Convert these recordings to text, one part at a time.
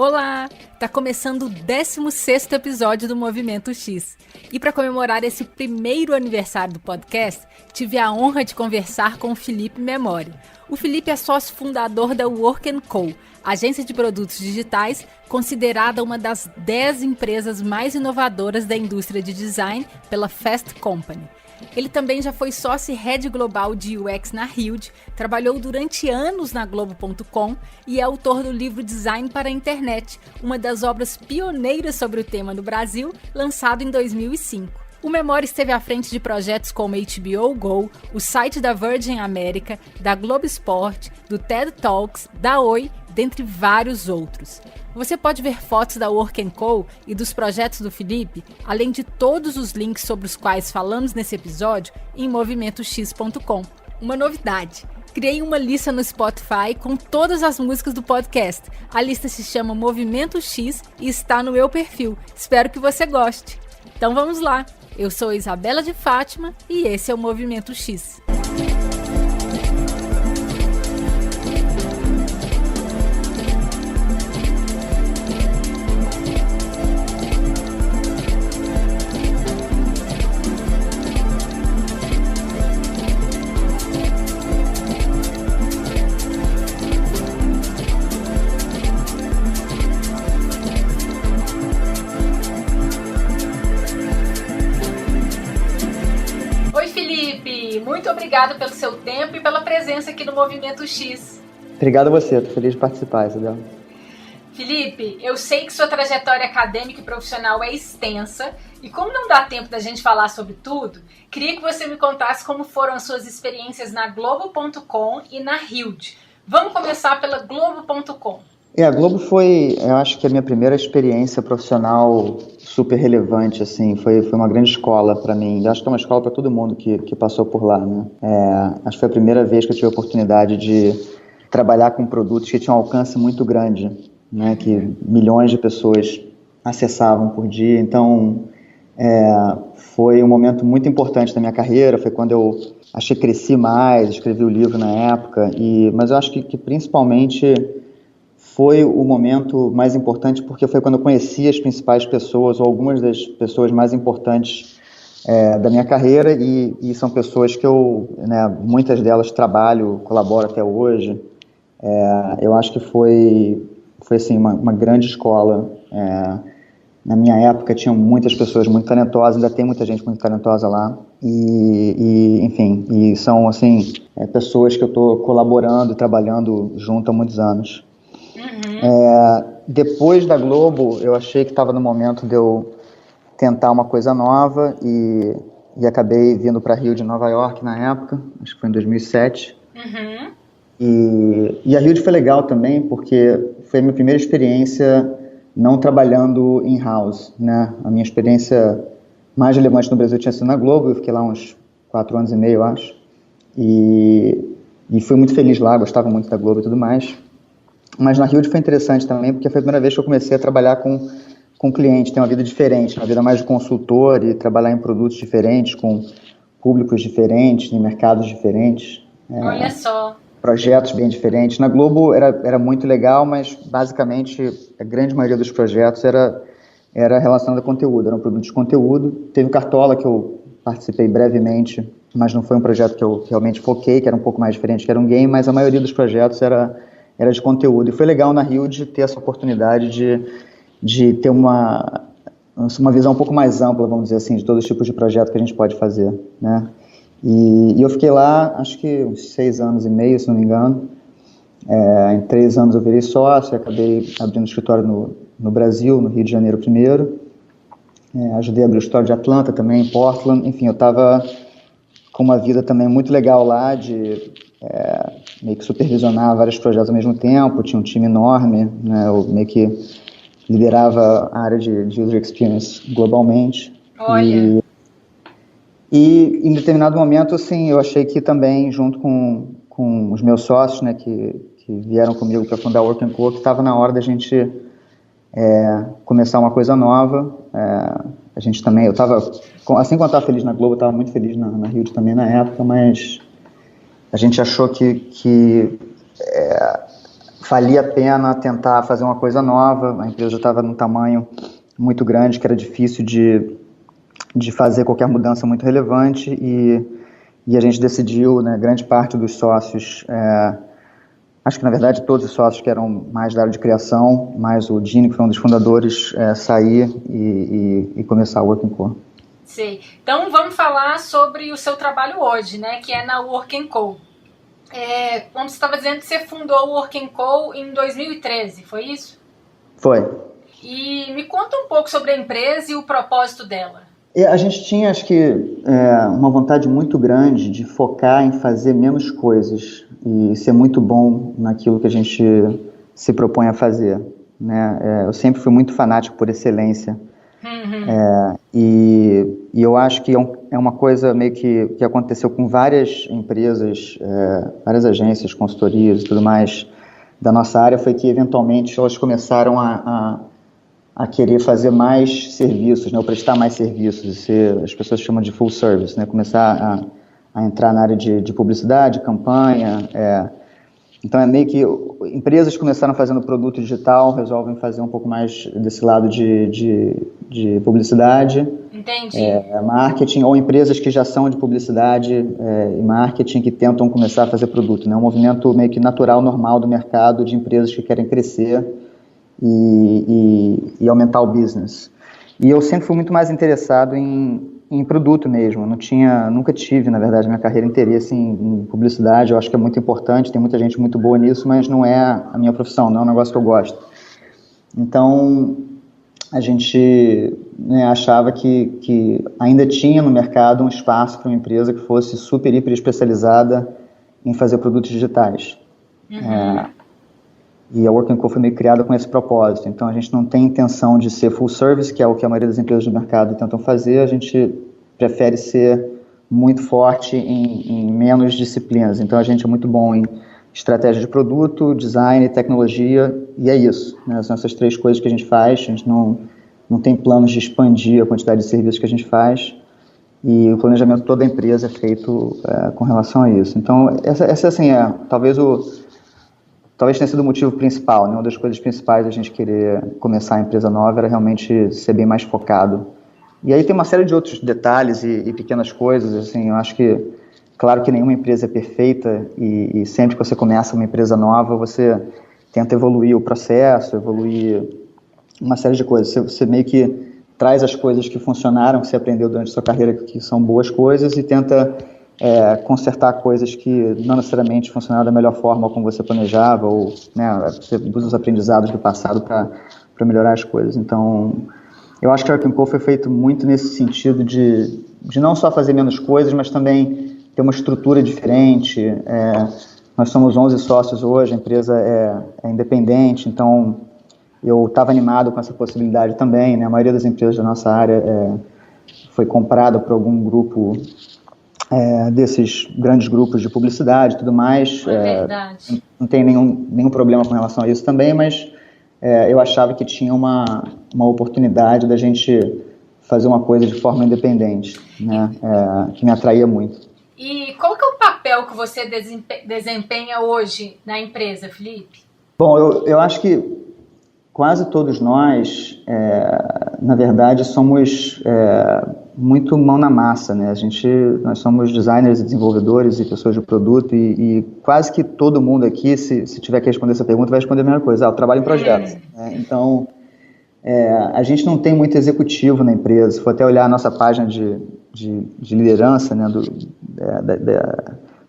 Olá! Tá começando o 16º episódio do Movimento X. E para comemorar esse primeiro aniversário do podcast, tive a honra de conversar com o Felipe Memori. O Felipe é sócio fundador da Work & Co, agência de produtos digitais considerada uma das 10 empresas mais inovadoras da indústria de design pela Fast Company. Ele também já foi sócio e head global de UX na Huge, trabalhou durante anos na Globo.com e é autor do livro Design para a Internet, uma das obras pioneiras sobre o tema no Brasil, lançado em 2005. O Memori esteve à frente de projetos como HBO Go, o site da Virgin America, da Globo Esporte, do TED Talks, da Oi, dentre vários outros. Você pode ver fotos da Work & Co e dos projetos do Felipe, além de todos os links sobre os quais falamos nesse episódio, em movimentox.com. Uma novidade: criei uma lista no Spotify com todas as músicas do podcast. A lista se chama Movimento X e está no meu perfil. Espero que você goste. Então vamos lá! Eu sou Isabela de Fátima e esse é o Movimento X. Muito obrigada pelo seu tempo e pela presença aqui no Movimento X. Obrigado a você, estou feliz de participar, Isabel. Felipe, eu sei que sua trajetória acadêmica e profissional é extensa e como não dá tempo da gente falar sobre tudo, queria que você me contasse como foram as suas experiências na Globo.com e na Huge. Vamos começar pela Globo.com. A Globo foi, eu acho que a minha primeira experiência profissional super relevante, assim, foi uma grande escola para mim. Eu acho que é uma escola para todo mundo que passou por lá, né? Acho que foi a primeira vez que eu tive a oportunidade de trabalhar com produtos que tinham um alcance muito grande, né? Que milhões de pessoas acessavam por dia. Então, foi um momento muito importante da minha carreira. Foi quando eu achei que cresci mais, escrevi o livro na época. Mas eu acho que principalmente foi o momento mais importante porque foi quando eu conheci as principais pessoas, ou algumas das pessoas mais importantes da minha carreira, e são pessoas que eu, né, muitas delas trabalho, colaboro até hoje. Eu acho que foi assim, uma grande escola. Na minha época tinham muitas pessoas muito talentosas, ainda tem muita gente muito talentosa lá, enfim, e são assim, pessoas que eu estou colaborando, trabalhando junto há muitos anos. Depois da Globo, eu achei que estava no momento de eu tentar uma coisa nova e acabei vindo para Rio de Nova York na época, acho que foi em 2007. E a Rio foi legal também porque foi a minha primeira experiência não trabalhando in-house, né? A minha experiência mais relevante no Brasil tinha sido na Globo, eu fiquei lá uns 4 anos e meio, eu acho, e fui muito feliz lá, gostava muito da Globo e tudo mais. Mas na Huge foi interessante também, porque foi a primeira vez que eu comecei a trabalhar com cliente, ter uma vida diferente, uma vida mais de consultor e trabalhar em produtos diferentes, com públicos diferentes, em mercados diferentes. Olha só! Projetos bem diferentes. Na Globo era muito legal, mas basicamente a grande maioria dos projetos era relacionado a conteúdo, eram produtos de conteúdo. Teve o Cartola, que eu participei brevemente, mas não foi um projeto que eu realmente foquei, que era um pouco mais diferente, que era um game, mas a maioria dos projetos era de conteúdo. E foi legal na Huge ter essa oportunidade de ter uma visão um pouco mais ampla, vamos dizer assim, de todos os tipos de projeto que a gente pode fazer, né? E eu fiquei lá, acho que uns 6 anos e meio, se não me engano. Em 3 anos eu virei sócio, acabei abrindo escritório no Brasil, no Rio de Janeiro primeiro. Ajudei a abrir o escritório de Atlanta também, em Portland. Enfim, eu estava com uma vida também muito legal lá, de meio que supervisionar vários projetos ao mesmo tempo, tinha um time enorme, né? Eu meio que liderava a área de User Experience globalmente. Olha! E em determinado momento, assim, eu achei que também, junto com os meus sócios, né, que vieram comigo para fundar a Work & Co, que estava na hora da gente começar uma coisa nova. A gente também, eu estava, assim como eu estava feliz na Globo, eu estava muito feliz na Huge também na época, mas a gente achou que valia a pena tentar fazer uma coisa nova. A empresa estava num tamanho muito grande, que era difícil de fazer qualquer mudança muito relevante, e a gente decidiu, né, grande parte dos sócios, acho que na verdade todos os sócios que eram mais da área de criação, mais o Gini, que foi um dos fundadores, sair e começar a Work & Co. Sei. Então vamos falar sobre o seu trabalho hoje, né, que é na Work & Co. Quando você estava dizendo que você fundou o Work & Co em 2013, foi isso? Foi. E me conta um pouco sobre a empresa e o propósito dela. A gente tinha, acho que, uma vontade muito grande de focar em fazer menos coisas e ser muito bom naquilo que a gente se propõe a fazer, né? Eu sempre fui muito fanático por excelência. Uhum. E eu acho que é uma coisa meio que aconteceu com várias empresas, várias agências, consultorias e tudo mais da nossa área, foi que eventualmente elas começaram a querer fazer mais serviços, né, ou prestar mais serviços, as pessoas chamam de full service, né, começar a entrar na área de publicidade, campanha. Então é meio que empresas começaram fazendo produto digital, resolvem fazer um pouco mais desse lado de publicidade. Entendi. Marketing, ou empresas que já são de publicidade e marketing que tentam começar a fazer produto, né, um movimento meio que natural, normal do mercado, de empresas que querem crescer e aumentar o business. E eu sempre fui muito mais interessado em produto mesmo. Nunca tive, na verdade, na minha carreira, interesse em publicidade. Eu acho que é muito importante, tem muita gente muito boa nisso, mas não é a minha profissão, não é um negócio que eu gosto. Então, a gente, né, achava que ainda tinha no mercado um espaço para uma empresa que fosse super, hiper especializada em fazer produtos digitais. Uhum. E a Work & Co foi meio criada com esse propósito. Então, a gente não tem intenção de ser full service, que é o que a maioria das empresas do mercado tentam fazer. A gente prefere ser muito forte em menos disciplinas. Então, a gente é muito bom em estratégia de produto, design, tecnologia, e é isso, né? São essas três coisas que a gente faz. A gente não tem planos de expandir a quantidade de serviços que a gente faz. E o planejamento de toda a empresa é feito com relação a isso. Então, essa assim, talvez tenha sido o motivo principal, né? Uma das coisas principais da gente querer começar a empresa nova era realmente ser bem mais focado. E aí tem uma série de outros detalhes e pequenas coisas, assim, eu acho que, claro que nenhuma empresa é perfeita e sempre que você começa uma empresa nova, você tenta evoluir o processo, evoluir uma série de coisas. Você meio que traz as coisas que funcionaram, que você aprendeu durante a sua carreira, que são boas coisas, e tenta consertar coisas que não necessariamente funcionaram da melhor forma como você planejava, ou, né, você usa os aprendizados do passado para melhorar as coisas. Então, eu acho que a Work & Co foi feito muito nesse sentido de não só fazer menos coisas, mas também ter uma estrutura diferente. Nós somos 11 sócios hoje, a empresa é independente, então eu estava animado com essa possibilidade também, né? A maioria das empresas da nossa área foi comprada por algum grupo desses grandes grupos de publicidade e tudo mais. Verdade. Não tem nenhum problema com relação a isso também, mas eu achava que tinha uma oportunidade da gente fazer uma coisa de forma independente, né? Que me atraía muito. E qual que é o papel que você desempenha hoje na empresa, Felipe? Bom, eu acho que quase todos nós, na verdade, somos muito mão na massa, né? Nós somos designers e desenvolvedores e pessoas de produto e quase que todo mundo aqui, se tiver que responder essa pergunta, vai responder a mesma coisa. Eu trabalho em projetos. Né? Então, a gente não tem muito executivo na empresa. Se for até olhar a nossa página de liderança, né,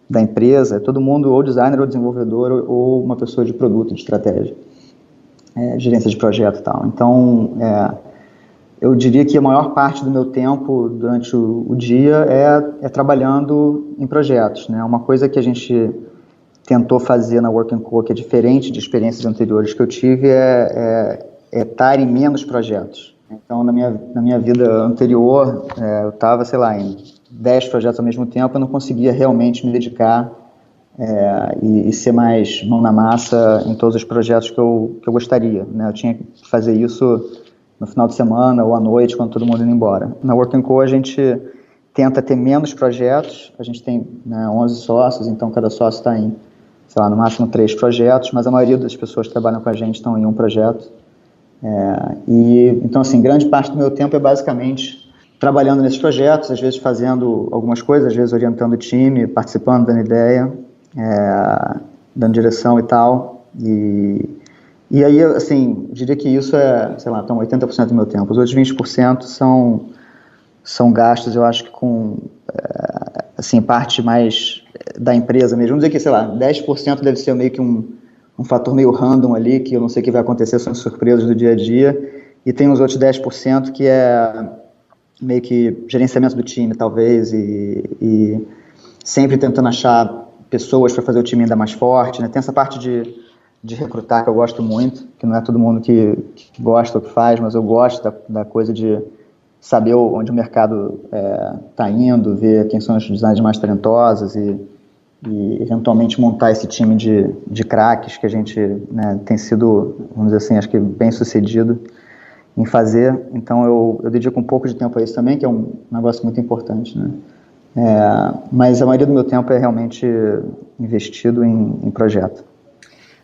da empresa, é todo mundo ou designer ou desenvolvedor ou uma pessoa de produto, de estratégia. Gerência de projeto e tal. Então, eu diria que a maior parte do meu tempo durante o dia é trabalhando em projetos, né? Uma coisa que a gente tentou fazer na Work & Co, que é diferente de experiências anteriores que eu tive, é estar em menos projetos. Então, na minha vida anterior, eu estava, sei lá, em 10 projetos ao mesmo tempo, eu não conseguia realmente me dedicar e ser mais mão na massa em todos os projetos que eu gostaria, né? Eu tinha que fazer isso no final de semana ou à noite, quando todo mundo indo embora. Na Work & Co a gente tenta ter menos projetos, a gente tem, né, 11 sócios, então cada sócio está em sei lá, no máximo 3 projetos, mas a maioria das pessoas que trabalham com a gente estão em um projeto. Então, assim, grande parte do meu tempo é basicamente trabalhando nesses projetos, às vezes fazendo algumas coisas, às vezes orientando o time, participando, dando ideia, dando direção e tal. E aí, assim, diria que isso sei lá, estão 80% do meu tempo. Os outros 20% são gastos, eu acho que com, assim, parte mais da empresa mesmo. Vamos dizer que, sei lá, 10% deve ser meio que um fator meio random ali, que eu não sei o que vai acontecer, são surpresas do dia a dia. E tem os outros 10% que é meio que gerenciamento do time, talvez, e sempre tentando achar pessoas para fazer o time ainda mais forte, né? Tem essa parte de recrutar que eu gosto muito, que não é todo mundo que gosta ou que faz, mas eu gosto da coisa de saber onde o mercado está indo, ver quem são os designers mais talentosos e eventualmente montar esse time de craques que a gente, né, tem sido, vamos dizer assim, acho que bem sucedido em fazer. Então eu dedico um pouco de tempo a isso também, que é um negócio muito importante, né? Mas a maioria do meu tempo é realmente investido em projeto.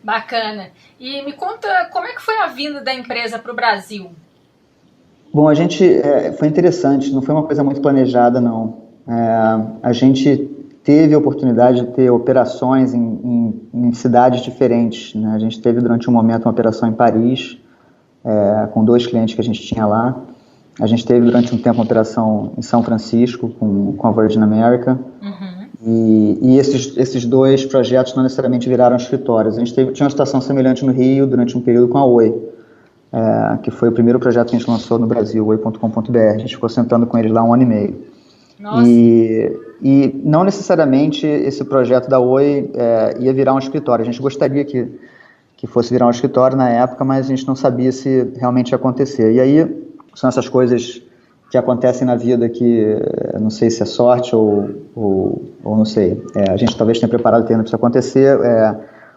Bacana. E me conta, como é que foi a vinda da empresa para o Brasil? Bom, foi interessante, não foi uma coisa muito planejada, não. A gente teve a oportunidade de ter operações em cidades diferentes, né? A gente teve durante um momento uma operação em Paris, com 2 clientes que a gente tinha lá. A gente teve durante um tempo uma operação em São Francisco com a Virgin America. E esses 2 projetos não necessariamente viraram escritórios. A gente tinha uma situação semelhante no Rio durante um período com a Oi, que foi o primeiro projeto que a gente lançou no Brasil, oi.com.br. A gente ficou sentando com eles lá 1 ano e meio. Nossa. E não necessariamente esse projeto da Oi ia virar um escritório. A gente gostaria que fosse virar um escritório na época, mas a gente não sabia se realmente ia acontecer. E aí são essas coisas que acontecem na vida que não sei se é sorte ou não sei. A gente talvez tenha preparado o terreno para isso acontecer.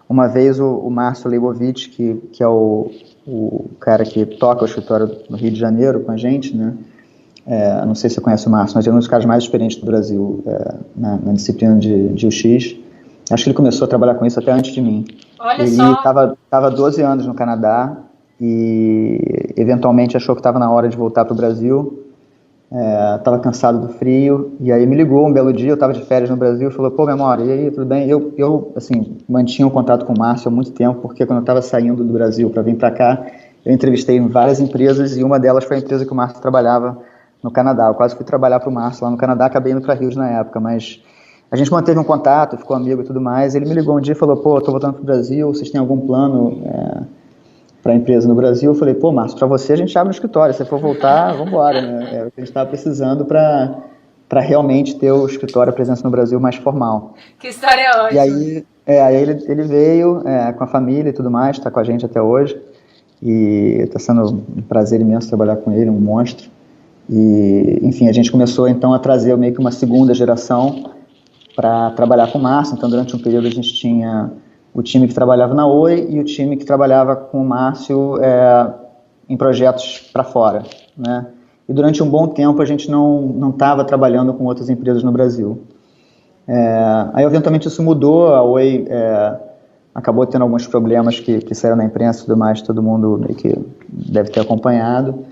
Uma vez o Márcio Leibovitch, que é o cara que toca o escritório no Rio de Janeiro com a gente, né? Não sei se você conhece o Márcio, mas ele é um dos caras mais experientes do Brasil na disciplina de UX. Acho que ele começou a trabalhar com isso até antes de mim. Olha ele só. Estava 12 anos no Canadá e eventualmente achou que estava na hora de voltar para o Brasil. Estava cansado do frio e aí me ligou um belo dia, eu estava de férias no Brasil e falou, pô, Memória, e aí, tudo bem? Eu assim, mantinha um contato com o Márcio há muito tempo, porque quando eu estava saindo do Brasil para vir para cá, eu entrevistei em várias empresas e uma delas foi a empresa que o Márcio trabalhava no Canadá. Eu quase fui trabalhar para o Márcio lá no Canadá, acabei indo para Rios na época, mas a gente manteve um contato, ficou amigo e tudo mais. Ele me ligou um dia e falou, pô, eu tô voltando pro Brasil, vocês têm algum plano para a empresa no Brasil? Eu falei, pô, Márcio, para você a gente abre um escritório, se for voltar, vamos embora, né? É o que a gente estava precisando para realmente ter o escritório, a presença no Brasil mais formal. Que história ótima. E aí, ele veio com a família e tudo mais, está com a gente até hoje, e está sendo um prazer imenso trabalhar com ele, um monstro. E, enfim, a gente começou então a trazer meio que uma segunda geração para trabalhar com o Márcio. Então, durante um período a gente tinha o time que trabalhava na Oi e o time que trabalhava com o Márcio em projetos para fora, né? E durante um bom tempo a gente não estava trabalhando com outras empresas no Brasil. Aí, eventualmente, isso mudou. A Oi acabou tendo alguns problemas que saíram na imprensa e tudo mais, todo mundo meio que deve ter acompanhado.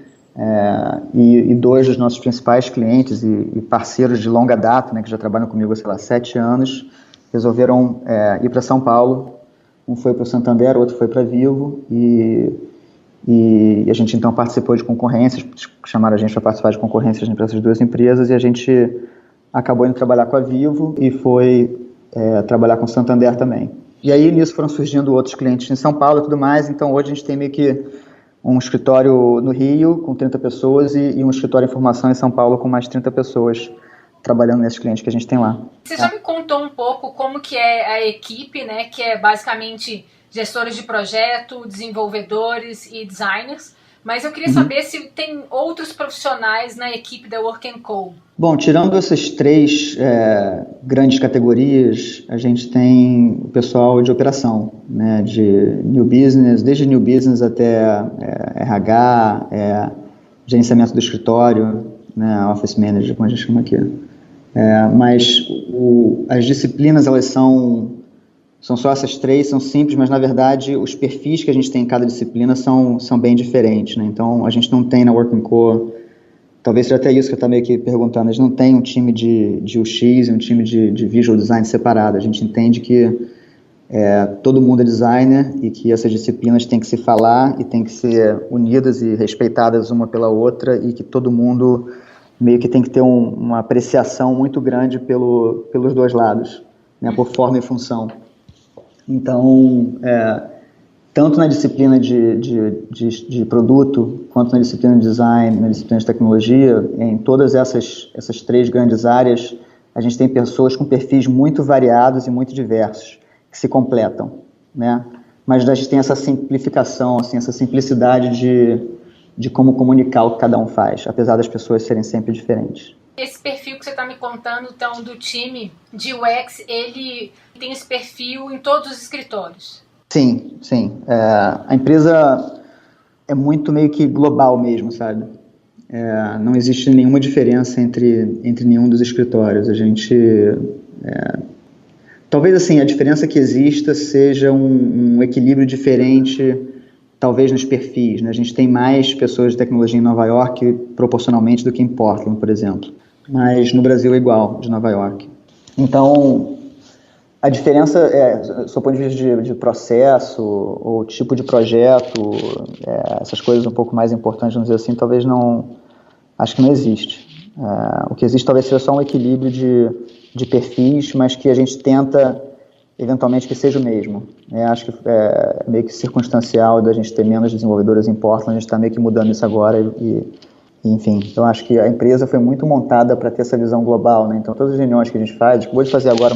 E 2 dos nossos principais clientes e parceiros de longa data, né, que já trabalham comigo, sei lá, 7 anos, resolveram ir para São Paulo. Um foi para o Santander, o outro foi para Vivo, e a gente então participou de concorrências, chamaram a gente para participar de concorrências entre essas 2 empresas, e a gente acabou indo trabalhar com a Vivo e foi trabalhar com o Santander também. E aí nisso foram surgindo outros clientes em São Paulo e tudo mais. Então hoje a gente tem meio que um escritório no Rio com 30 pessoas e um escritório em formação em São Paulo com mais 30 pessoas trabalhando nesses clientes que a gente tem lá. Você já me contou um pouco como que é a equipe, né, que é basicamente gestores de projeto, desenvolvedores e designers, mas eu queria saber se tem outros profissionais na equipe da Work & Co. Bom, tirando essas 3 grandes categorias, a gente tem o pessoal de operação, né, de New Business, desde New Business até RH, gerenciamento do escritório, né, Office Manager, como a gente chama aqui. Mas as disciplinas, elas são são só essas três, são simples, mas na verdade os perfis que a gente tem em cada disciplina são bem diferentes, né? Então a gente não tem na Work Co, talvez seja até isso que eu estava meio que perguntando, a gente não tem um time de UX e um time de Visual Design separado, a gente entende que todo mundo é designer e que essas disciplinas têm que se falar e têm que ser unidas e respeitadas uma pela outra e que todo mundo meio que tem que ter uma apreciação muito grande pelos dois lados, né, por forma e função. Então, tanto na disciplina de produto, quanto na disciplina de design, na disciplina de tecnologia, em todas essas três grandes áreas, a gente tem pessoas com perfis muito variados e muito diversos, que se completam, né? Mas a gente tem essa simplificação, assim, essa simplicidade de como comunicar o que cada um faz, apesar das pessoas serem sempre diferentes. Esse perfil que você está me contando, então, do time de UX, ele tem esse perfil em todos os escritórios? Sim. A empresa é muito meio que global mesmo, sabe? Não existe nenhuma diferença entre nenhum dos escritórios. A gente... talvez, assim, a diferença que exista seja um equilíbrio diferente, talvez nos perfis, né? A gente tem mais pessoas de tecnologia em Nova York proporcionalmente do que em Portland, por exemplo. Mas no Brasil é igual, de Nova York. Então, a diferença, do ponto de vista de processo ou tipo de projeto, essas coisas um pouco mais importantes, vamos dizer assim, talvez não... Acho que não existe. O que existe talvez seja só um equilíbrio de perfis, mas que a gente tenta, eventualmente, que seja o mesmo. Acho que é meio que circunstancial da gente ter menos desenvolvedores em Portland, a gente está meio que mudando isso agora enfim, eu acho que a empresa foi muito montada para ter essa visão global, né? Então, todas as reuniões que a gente faz, acabou de fazer agora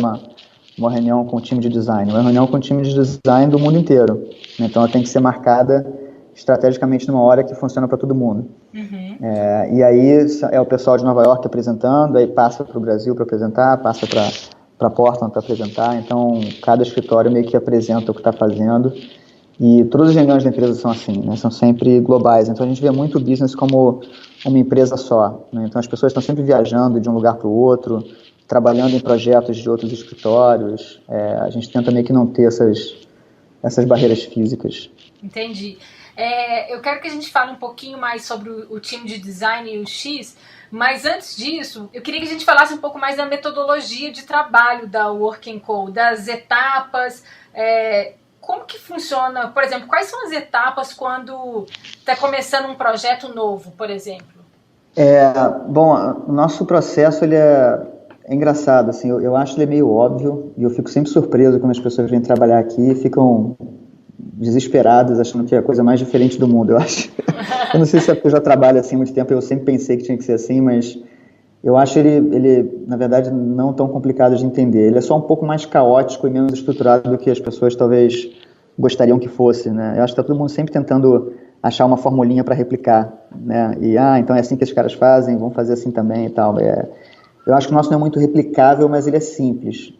uma reunião com o time de design, uma reunião com o time de design do mundo inteiro, né? Então, ela tem que ser marcada estrategicamente numa hora que funciona para todo mundo. Uhum. E aí é o pessoal de Nova York apresentando, aí passa para o Brasil para apresentar, passa para Portland para apresentar, então cada escritório meio que apresenta o que está fazendo, e todas as reuniões da empresa são assim, né? São sempre globais, então a gente vê muito o business como uma empresa só, né? Então as pessoas estão sempre viajando de um lugar para o outro, trabalhando em projetos de outros escritórios, a gente tenta meio que não ter essas barreiras físicas. Entendi. Eu quero que a gente fale um pouquinho mais sobre o time de design e o X, mas antes disso, eu queria que a gente falasse um pouco mais da metodologia de trabalho da Work Co, das etapas, como que funciona, por exemplo, quais são as etapas quando está começando um projeto novo, por exemplo? Bom, o nosso processo ele é engraçado, assim, eu acho ele meio óbvio e eu fico sempre surpreso quando as pessoas vêm trabalhar aqui e ficam desesperadas, achando que é a coisa mais diferente do mundo, eu acho. Eu não sei se é porque eu já trabalho assim há muito tempo, eu sempre pensei que tinha que ser assim, mas eu acho ele, na verdade, não tão complicado de entender. Ele é só um pouco mais caótico e menos estruturado do que as pessoas talvez gostariam que fosse, né? Eu acho que está todo mundo sempre tentando achar uma formulinha para replicar, né? E, então é assim que os caras fazem, vamos fazer assim também e tal. Eu acho que o nosso não é muito replicável, mas ele é simples.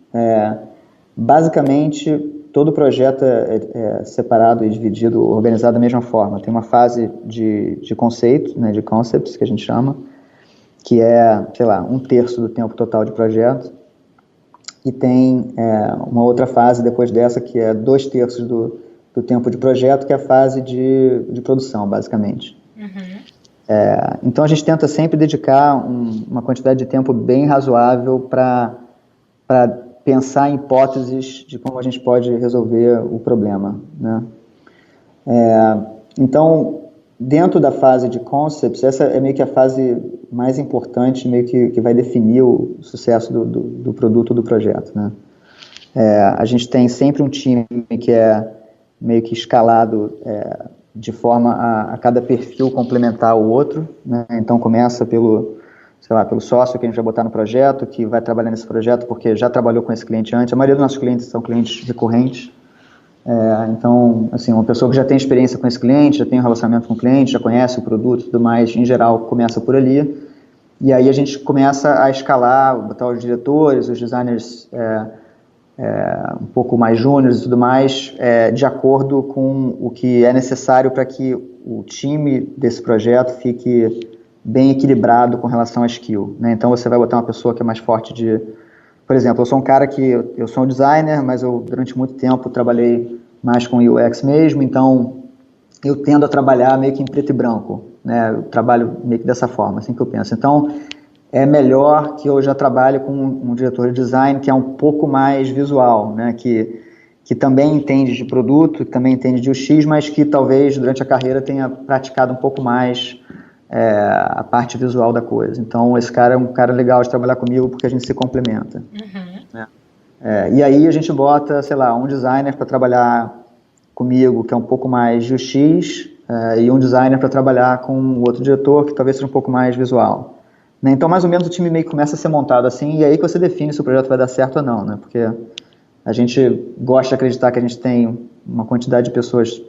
Basicamente, todo projeto é separado e dividido, organizado da mesma forma. Tem uma fase de conceito, né, de concepts, que a gente chama, que é, sei lá, 1/3 do tempo total de projeto. E tem uma outra fase depois dessa, que é 2/3 do tempo de projeto, que é a fase de produção, basicamente. Uhum. Então, a gente tenta sempre dedicar uma quantidade de tempo bem razoável para pensar em hipóteses de como a gente pode resolver o problema, né? Então, dentro da fase de concepts, essa é meio que a fase mais importante, meio que vai definir o sucesso do produto, do projeto, né? A gente tem sempre um time que é meio que escalado de forma a cada perfil complementar o outro, né? Então, começa pelo sócio que a gente vai botar no projeto, que vai trabalhar nesse projeto porque já trabalhou com esse cliente antes. A maioria dos nossos clientes são clientes recorrentes. Então, assim, uma pessoa que já tem experiência com esse cliente, já tem um relacionamento com o cliente, já conhece o produto e tudo mais, em geral, começa por ali. E aí a gente começa a escalar, botar os diretores, os designers um pouco mais júniores e tudo mais, de acordo com o que é necessário para que o time desse projeto fique bem equilibrado com relação a skill, né? Então você vai botar uma pessoa que é mais forte por exemplo, eu sou um cara que eu sou um designer, mas eu durante muito tempo trabalhei mais com UX mesmo, então eu tendo a trabalhar meio que em preto e branco, né? Eu trabalho meio que dessa forma, assim que eu penso. Então, é melhor que eu já trabalhe com um diretor de design que é um pouco mais visual, né? Que também entende de produto, que também entende de UX, mas que talvez durante a carreira tenha praticado um pouco mais a parte visual da coisa. Então, esse cara é um cara legal de trabalhar comigo porque a gente se complementa. Né? E aí a gente bota, sei lá, um designer para trabalhar comigo, que é um pouco mais de UX, e um designer para trabalhar com o outro diretor, que talvez seja um pouco mais visual. Né? Então, mais ou menos, o time meio que começa a ser montado assim, e aí que você define se o projeto vai dar certo ou não, né? Porque a gente gosta de acreditar que a gente tem uma quantidade de pessoas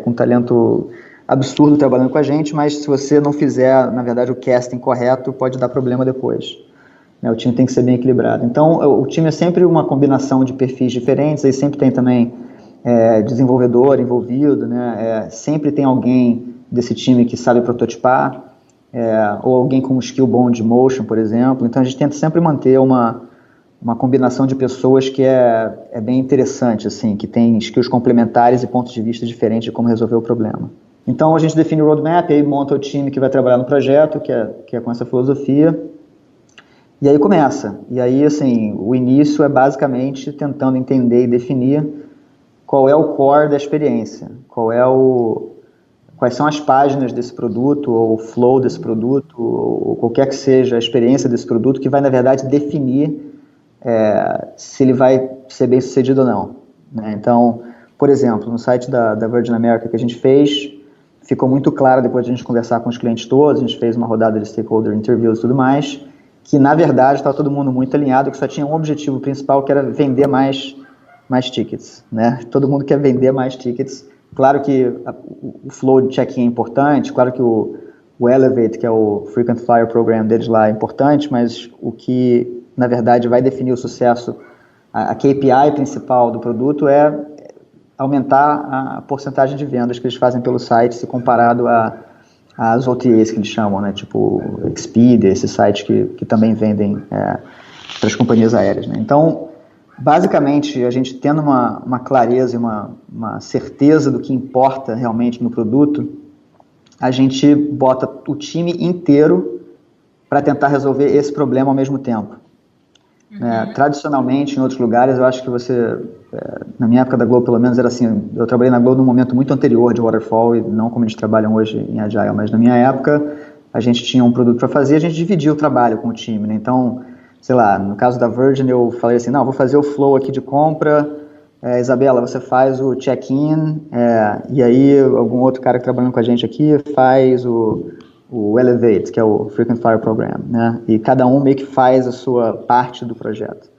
com talento absurdo trabalhando com a gente, mas se você não fizer, na verdade, o casting correto, pode dar problema depois. Né? O time tem que ser bem equilibrado. Então, o time é sempre uma combinação de perfis diferentes, aí sempre tem também desenvolvedor envolvido, né? Sempre tem alguém desse time que sabe prototipar, ou alguém com um skill bom de motion, por exemplo. Então, a gente tenta sempre manter uma combinação de pessoas que é bem interessante, assim, que tem skills complementares e pontos de vista diferentes de como resolver o problema. Então, a gente define o roadmap, aí monta o time que vai trabalhar no projeto, que é com essa filosofia, e aí começa. E aí, assim, o início é basicamente tentando entender e definir qual é o core da experiência, quais são as páginas desse produto, ou o flow desse produto, ou qualquer que seja a experiência desse produto, que vai, na verdade, definir se ele vai ser bem sucedido ou não. Né? Então, por exemplo, no site da Virgin America que a gente fez, ficou muito claro, depois de a gente conversar com os clientes todos, a gente fez uma rodada de stakeholder interviews e tudo mais, que na verdade estava todo mundo muito alinhado, que só tinha um objetivo principal, que era vender mais tickets. Né? Todo mundo quer vender mais tickets. Claro que o flow de check-in é importante, claro que o Elevate, que é o Frequent Flyer Program deles lá, é importante, mas o que na verdade vai definir o sucesso, a KPI principal do produto é aumentar a porcentagem de vendas que eles fazem pelo site, se comparado às OTAs que eles chamam, né? Tipo Expedia, esses sites que também vendem para as companhias aéreas. Né? Então, basicamente, a gente tendo uma clareza e uma certeza do que importa realmente no produto, a gente bota o time inteiro para tentar resolver esse problema ao mesmo tempo. Tradicionalmente, em outros lugares, eu acho que na minha época da Globo, pelo menos, era assim, eu trabalhei na Globo num momento muito anterior de Waterfall, e não como eles trabalham hoje em Agile, mas na minha época, a gente tinha um produto para fazer, a gente dividia o trabalho com o time, né? Então, sei lá, no caso da Virgin, eu falei assim, não, vou fazer o flow aqui de compra, Isabela, você faz o check-in, e aí algum outro cara que trabalhando com a gente aqui faz o Elevate, que é o Frequent Flyer Program, né? E cada um meio que faz a sua parte do projeto.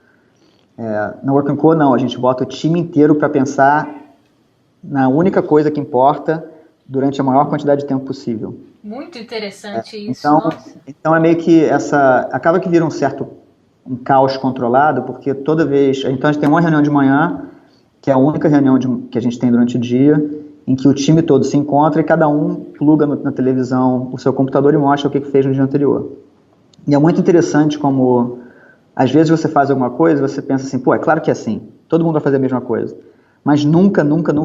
Na Work & Co, não, a gente bota o time inteiro para pensar na única coisa que importa durante a maior quantidade de tempo possível. Muito interessante isso. Então é meio que acaba que vira um caos controlado, porque toda vez, então a gente tem uma reunião de manhã, que é a única reunião que a gente tem durante o dia, em que o time todo se encontra e cada um pluga na televisão o seu computador e mostra o que fez no dia anterior. E é muito interessante como, às vezes você faz alguma coisa e você pensa assim, pô, é claro que é assim, todo mundo vai fazer a mesma coisa. Mas nunca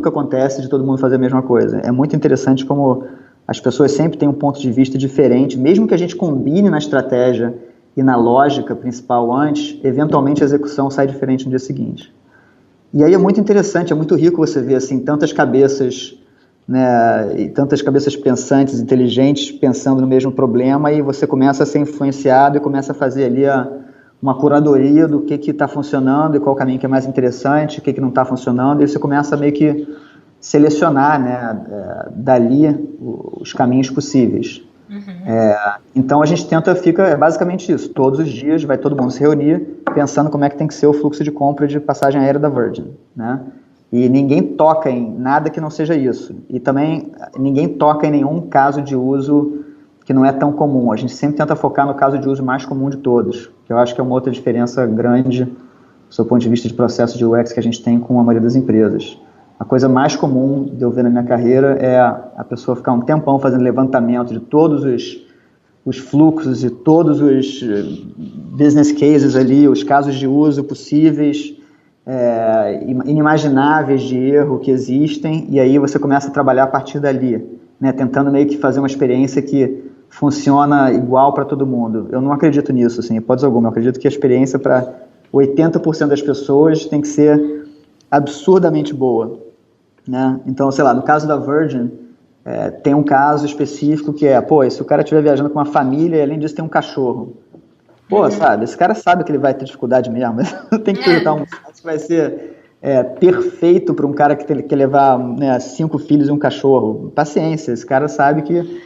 acontece de todo mundo fazer a mesma coisa. É muito interessante como as pessoas sempre têm um ponto de vista diferente, mesmo que a gente combine na estratégia e na lógica principal antes, eventualmente a execução sai diferente no dia seguinte. E aí é muito interessante, é muito rico você ver assim, tantas cabeças, né, e tantas cabeças pensantes, inteligentes, pensando no mesmo problema, e você começa a ser influenciado e começa a fazer ali uma curadoria do que está funcionando e qual caminho que é mais interessante, o que não está funcionando, e você começa a meio que selecionar, né, dali os caminhos possíveis. Então a gente fica basicamente isso, todos os dias vai todo mundo se reunir pensando como é que tem que ser o fluxo de compra de passagem aérea da Virgin, né? E ninguém toca em nada que não seja isso, e também ninguém toca em nenhum caso de uso que não é tão comum. A gente sempre tenta focar no caso de uso mais comum de todos, que eu acho que é uma outra diferença grande do seu ponto de vista de processo de UX que a gente tem com a maioria das empresas. A coisa mais comum de eu ver na minha carreira é a pessoa ficar um tempão fazendo levantamento de todos os fluxos e todos os business cases ali, os casos de uso possíveis, inimagináveis de erro que existem, e aí você começa a trabalhar a partir dali, né, tentando meio que fazer uma experiência que funciona igual para todo mundo. Eu não acredito nisso, assim, hipótese alguma. Eu acredito que a experiência para 80% das pessoas tem que ser absurdamente boa, né? Então, sei lá, no caso da Virgin, tem um caso específico que se o cara estiver viajando com uma família e além disso tem um cachorro, sabe, esse cara sabe que ele vai ter dificuldade mesmo, tem que projetar um site que vai ser perfeito para um cara que quer levar, né, 5 filhos e um cachorro. Paciência, esse cara sabe que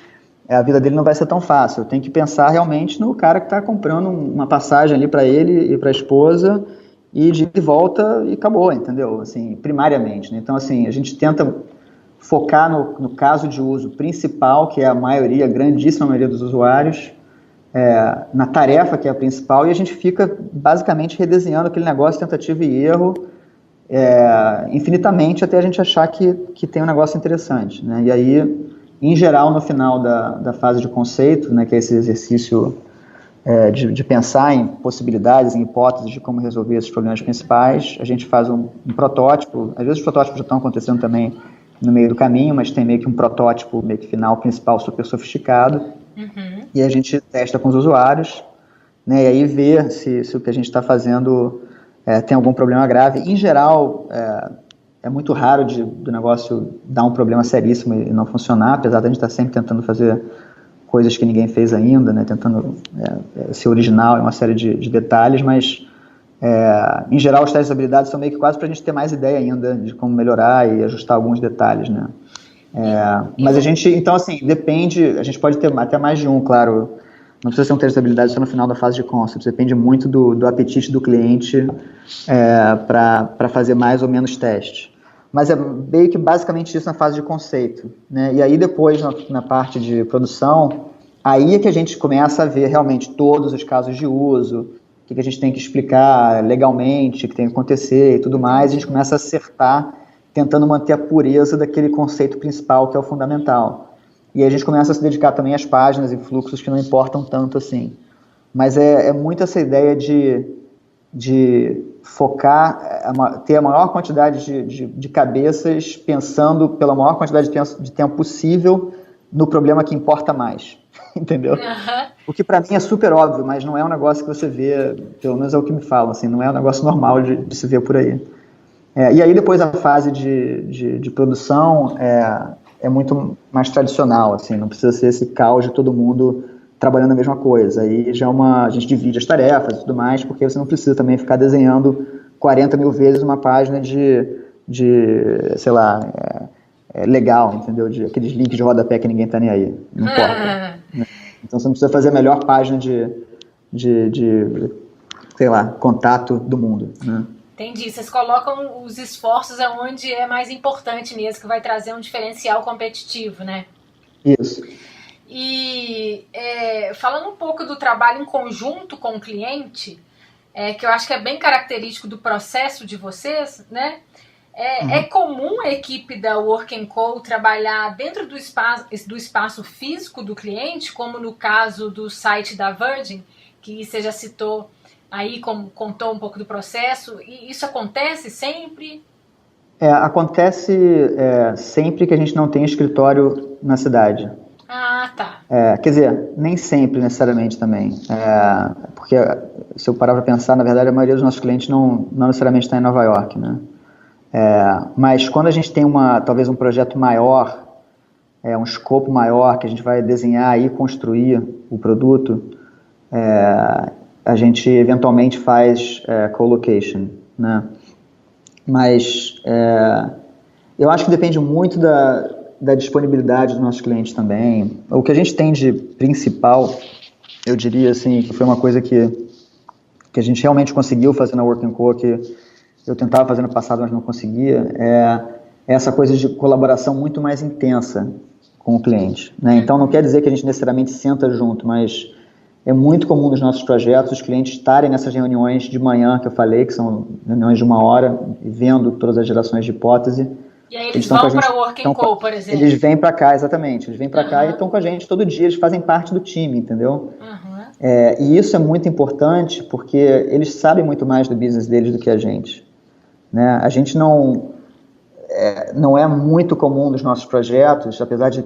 a vida dele não vai ser tão fácil. Tem que pensar realmente no cara que está comprando uma passagem ali para ele e para a esposa, e de volta e acabou, entendeu? Assim, primariamente, né? Então, assim, a gente tenta focar no caso de uso principal, que é a maioria, a grandíssima maioria dos usuários, na tarefa que é a principal, e a gente fica basicamente redesenhando aquele negócio, tentativa e erro, infinitamente, até a gente achar que tem um negócio interessante, né? E aí, em geral, no final da fase de conceito, né, que é esse exercício de pensar em possibilidades, em hipóteses de como resolver esses problemas principais, a gente faz um protótipo. Às vezes os protótipos já estão acontecendo também no meio do caminho, mas tem meio que um protótipo meio que final, principal, super sofisticado, e a gente testa com os usuários, né, e aí vê se o que a gente está fazendo tem algum problema grave. Em geral, é muito raro do negócio dar um problema seríssimo e não funcionar, apesar de a gente estar sempre tentando fazer coisas que ninguém fez ainda, né, tentando ser original em uma série de detalhes, mas em geral os testes de habilidade são meio que quase para a gente ter mais ideia ainda de como melhorar e ajustar alguns detalhes, né. Mas a gente, então assim, depende, a gente pode ter até mais de um, claro, não precisa ser um teste de habilidade só no final da fase de concept, depende muito do apetite do cliente para fazer mais ou menos teste. Mas é meio que basicamente isso na fase de conceito, né? E aí depois, na parte de produção, aí é que a gente começa a ver realmente todos os casos de uso, o que a gente tem que explicar legalmente, o que tem que acontecer e tudo mais, e a gente começa a acertar, tentando manter a pureza daquele conceito principal, que é o fundamental. E aí a gente começa a se dedicar também às páginas e fluxos que não importam tanto assim. Mas é muito essa ideia de focar, ter a maior quantidade de cabeças pensando pela maior quantidade de tempo possível no problema que importa mais, entendeu? O que para mim é super óbvio, mas não é um negócio que você vê, pelo menos é o que me falam, assim, não é um negócio normal de se ver por aí. E aí depois a fase de produção é muito mais tradicional, assim, não precisa ser esse caos de todo mundo trabalhando a mesma coisa. Aí já a gente divide as tarefas e tudo mais, porque você não precisa também ficar desenhando 40 mil vezes uma página sei lá, legal, entendeu? Aqueles links de rodapé que ninguém tá nem aí, não importa. Né? Então você não precisa fazer a melhor página sei lá, contato do mundo, né? Entendi, vocês colocam os esforços aonde é mais importante mesmo, que vai trazer um diferencial competitivo, né? Isso. E falando um pouco do trabalho em conjunto com o cliente, que eu acho que é bem característico do processo de vocês, né? É comum a equipe da Work & Co trabalhar dentro do espaço físico do cliente, como no caso do site da Virgin, que você já citou aí, contou um pouco do processo, e isso acontece sempre? Acontece sempre que a gente não tem escritório na cidade. Ah, tá. Quer dizer, nem sempre necessariamente também, porque se eu parar para pensar, na verdade a maioria dos nossos clientes não necessariamente está em Nova York, né? Mas quando a gente tem talvez um projeto maior, um escopo maior, que a gente vai desenhar e construir o produto, a gente eventualmente faz co-location, né? Mas eu acho que depende muito da disponibilidade dos nossos clientes também. O que a gente tem de principal, eu diria assim, que foi uma coisa que a gente realmente conseguiu fazer na Work & Co, que eu tentava fazer no passado, mas não conseguia, é essa coisa de colaboração muito mais intensa com o cliente, né? Então não quer dizer que a gente necessariamente senta junto, mas é muito comum nos nossos projetos os clientes estarem nessas reuniões de manhã que eu falei, que são reuniões de 1 hora, vendo todas as gerações de hipótese, E aí eles vão para o Work & Co, por exemplo? Eles vêm para cá, exatamente. Eles vêm para cá e estão com a gente todo dia, eles fazem parte do time, entendeu? E isso é muito importante porque eles sabem muito mais do business deles do que a gente. Né? A gente não é muito comum nos nossos projetos, apesar de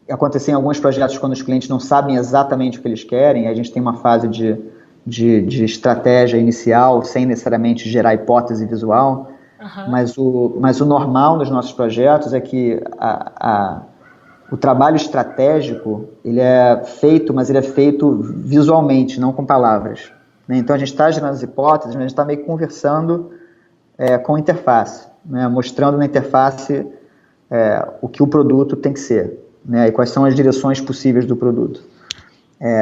acontecer em alguns projetos quando os clientes não sabem exatamente o que eles querem, a gente tem uma fase de estratégia inicial, sem necessariamente gerar hipótese visual, mas o normal nos nossos projetos é que o trabalho estratégico, ele é feito, mas ele é feito visualmente, não com palavras. Né? Então a gente está gerando as hipóteses, mas a gente está meio que conversando com a interface, né? Mostrando na interface o que o produto tem que ser, né? E quais são as direções possíveis do produto.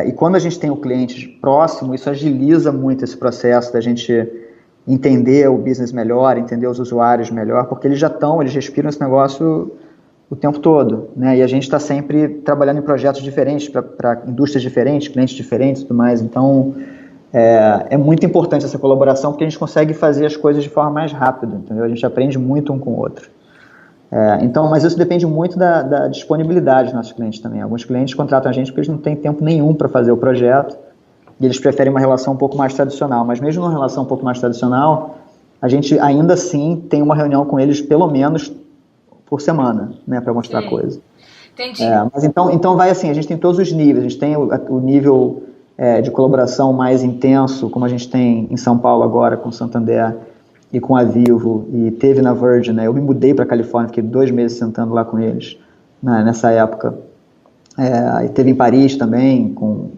E quando a gente tem o cliente próximo, isso agiliza muito esse processo da gente entender o business melhor, entender os usuários melhor, porque eles respiram esse negócio o tempo todo, né? E a gente está sempre trabalhando em projetos diferentes, para indústrias diferentes, clientes diferentes e tudo mais. Então, é muito importante essa colaboração, porque a gente consegue fazer as coisas de forma mais rápida, entendeu? A gente aprende muito um com o outro. Então, mas isso depende muito da disponibilidade dos nossos clientes também. Alguns clientes contratam a gente porque eles não têm tempo nenhum para fazer o projeto, e eles preferem uma relação um pouco mais tradicional. Mas mesmo numa relação um pouco mais tradicional, a gente ainda assim tem uma reunião com eles pelo menos por semana, né, para mostrar coisa. Entendi. Mas então vai assim, a gente tem todos os níveis. A gente tem o nível de colaboração mais intenso, como a gente tem em São Paulo agora com o Santander e com a Vivo, e teve na Virgin, né? Eu me mudei para a Califórnia, fiquei 2 meses sentando lá com eles, né, nessa época. E teve em Paris também, com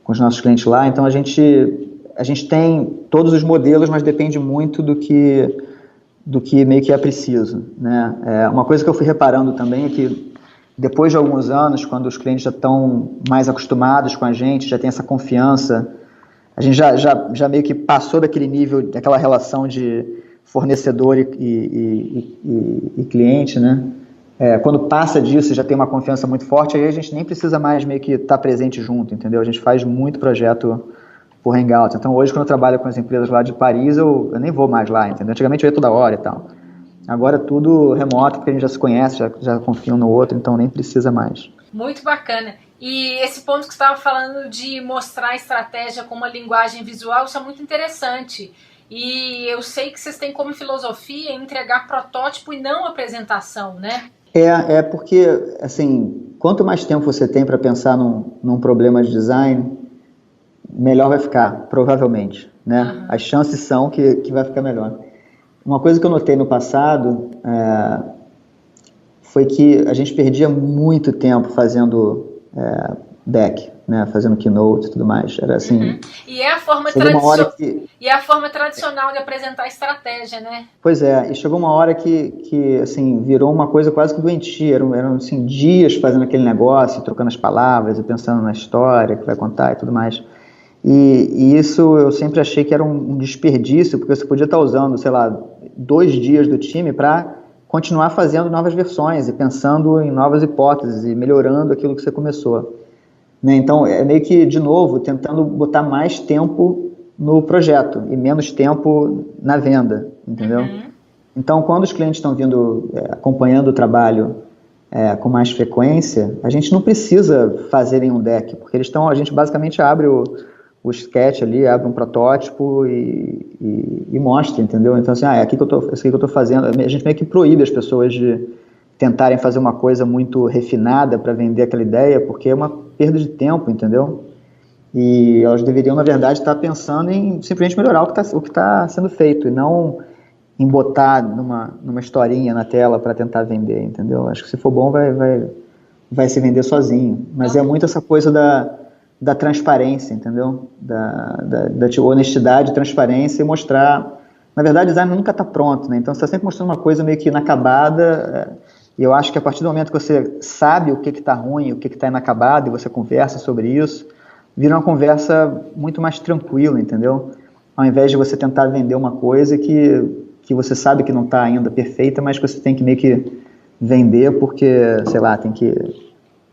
os nossos clientes lá. Então a gente tem todos os modelos, mas depende muito do que meio que é preciso, né? Uma coisa que eu fui reparando também é que depois de alguns anos, quando os clientes já estão mais acostumados com a gente, já tem essa confiança, a gente já meio que passou daquele nível, daquela relação de fornecedor e cliente, né? Quando passa disso, já tem uma confiança muito forte, aí a gente nem precisa mais meio que estar presente junto, entendeu? A gente faz muito projeto por Hangout. Então hoje, quando eu trabalho com as empresas lá de Paris, eu nem vou mais lá, entendeu? Antigamente eu ia toda hora e tal. Agora é tudo remoto, porque a gente já se conhece, já confia um no outro, então nem precisa mais. Muito bacana. E esse ponto que você estava falando de mostrar a estratégia com uma linguagem visual, isso é muito interessante. E eu sei que vocês têm como filosofia entregar protótipo e não apresentação, né? Porque, assim, quanto mais tempo você tem para pensar num problema de design, melhor vai ficar, provavelmente, né? As chances são que vai ficar melhor. Uma coisa que eu notei no passado foi que a gente perdia muito tempo fazendo deck, né? Fazendo keynote e tudo mais. Era assim... E é a forma tradicional de apresentar a estratégia, né? Pois e chegou uma hora que assim, virou uma coisa quase que doentia. Eram assim, dias fazendo aquele negócio, trocando as palavras e pensando na história que vai contar e tudo mais. E isso eu sempre achei que era um desperdício, porque você podia estar usando, sei lá, 2 dias do time para continuar fazendo novas versões e pensando em novas hipóteses e melhorando aquilo que você começou. Né? Então, é meio que, de novo, tentando botar mais tempo no projeto e menos tempo na venda, entendeu? Então, quando os clientes estão vindo, acompanhando o trabalho com mais frequência, a gente não precisa fazer nenhum deck, porque a gente basicamente abre o sketch ali, abre um protótipo e mostra, entendeu? Então, assim, é aqui que eu estou fazendo. A gente meio que proíbe as pessoas de tentarem fazer uma coisa muito refinada para vender aquela ideia, porque é uma perda de tempo, entendeu? E elas deveriam, na verdade, estar pensando em simplesmente melhorar o que está sendo feito, e não em botar numa historinha na tela para tentar vender, entendeu? Acho que se for bom, vai se vender sozinho. Mas é muito essa coisa da transparência, entendeu? Da honestidade, transparência e mostrar... Na verdade, o design nunca está pronto, né? Então, você está sempre mostrando uma coisa meio que inacabada, e eu acho que a partir do momento que você sabe o que está ruim, o que está inacabado, e você conversa sobre isso, vira uma conversa muito mais tranquila, entendeu? Ao invés de você tentar vender uma coisa que você sabe que não está ainda perfeita, mas que você tem que meio que vender porque, sei lá,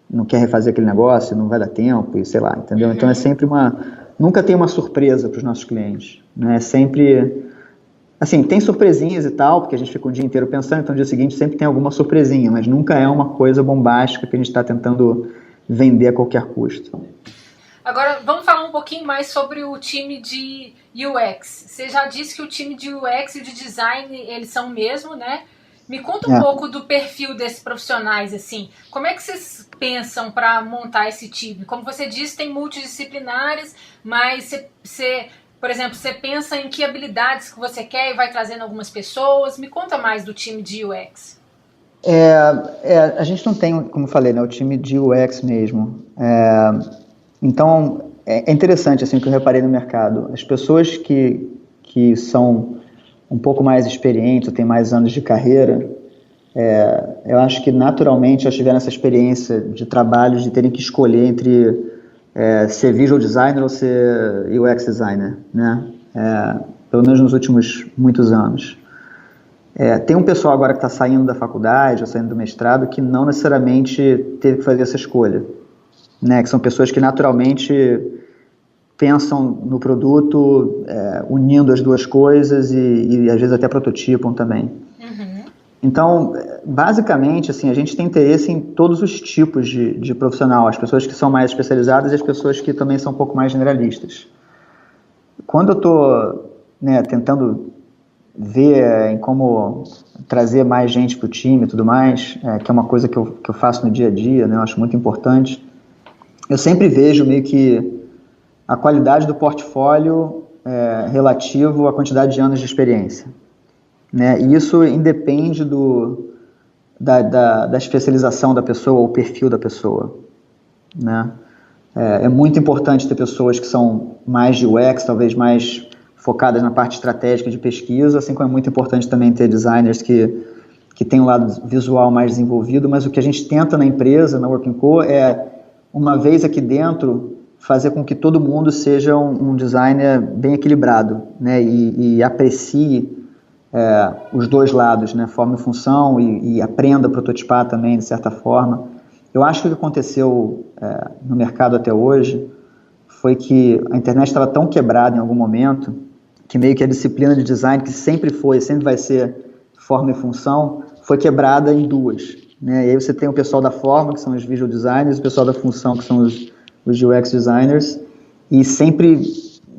não quer refazer aquele negócio, não vai dar tempo, e sei lá, entendeu? Então é sempre nunca tem uma surpresa para os nossos clientes, né? É sempre Assim, tem surpresinhas e tal, porque a gente fica o dia inteiro pensando, então no dia seguinte sempre tem alguma surpresinha, mas nunca é uma coisa bombástica que a gente está tentando vender a qualquer custo. Agora, vamos falar um pouquinho mais sobre o time de UX. Você já disse que o time de UX e de design, eles são o mesmo, né? Me conta um pouco do perfil desses profissionais, assim. Como é que vocês pensam para montar esse time? Como você disse, tem multidisciplinares, mas por exemplo, você pensa em que habilidades que você quer e vai trazendo algumas pessoas. Me conta mais do time de UX. A gente não tem, como eu falei, né, o time de UX mesmo. Então, é interessante assim, o que eu reparei no mercado. As pessoas que são um pouco mais experientes, têm mais anos de carreira, eu acho que naturalmente já tiveram essa experiência de trabalho, de terem que escolher entre ser visual designer ou ser UX designer, né? Pelo menos nos últimos muitos anos. Tem um pessoal agora que está saindo da faculdade ou saindo do mestrado que não necessariamente teve que fazer essa escolha, né? Que são pessoas que naturalmente pensam no produto, unindo as duas coisas e às vezes até prototipam também. Uhum. Então, basicamente, assim, a gente tem interesse em todos os tipos de profissional, as pessoas que são mais especializadas e as pessoas que também são um pouco mais generalistas. Quando eu estou tentando ver em como trazer mais gente para o time e tudo mais, que é uma coisa que eu faço no dia a dia, né, eu acho muito importante, eu sempre vejo meio que a qualidade do portfólio relativo à quantidade de anos de experiência, né? E isso independe da especialização da pessoa ou o perfil da pessoa, né? É muito importante ter pessoas que são mais de UX, talvez mais focadas na parte estratégica de pesquisa, assim como é muito importante também ter designers que têm um lado visual mais desenvolvido, mas o que a gente tenta na empresa, na Working Co, uma vez aqui dentro, fazer com que todo mundo seja um designer bem equilibrado, né, e aprecie os dois lados, né, forma e função, e aprenda a prototipar também, de certa forma. Eu acho que o que aconteceu no mercado até hoje foi que a internet estava tão quebrada em algum momento, que meio que a disciplina de design, que sempre vai ser forma e função, foi quebrada em duas, né, e aí você tem o pessoal da forma, que são os visual designers, e o pessoal da função, que são os UX designers, e sempre,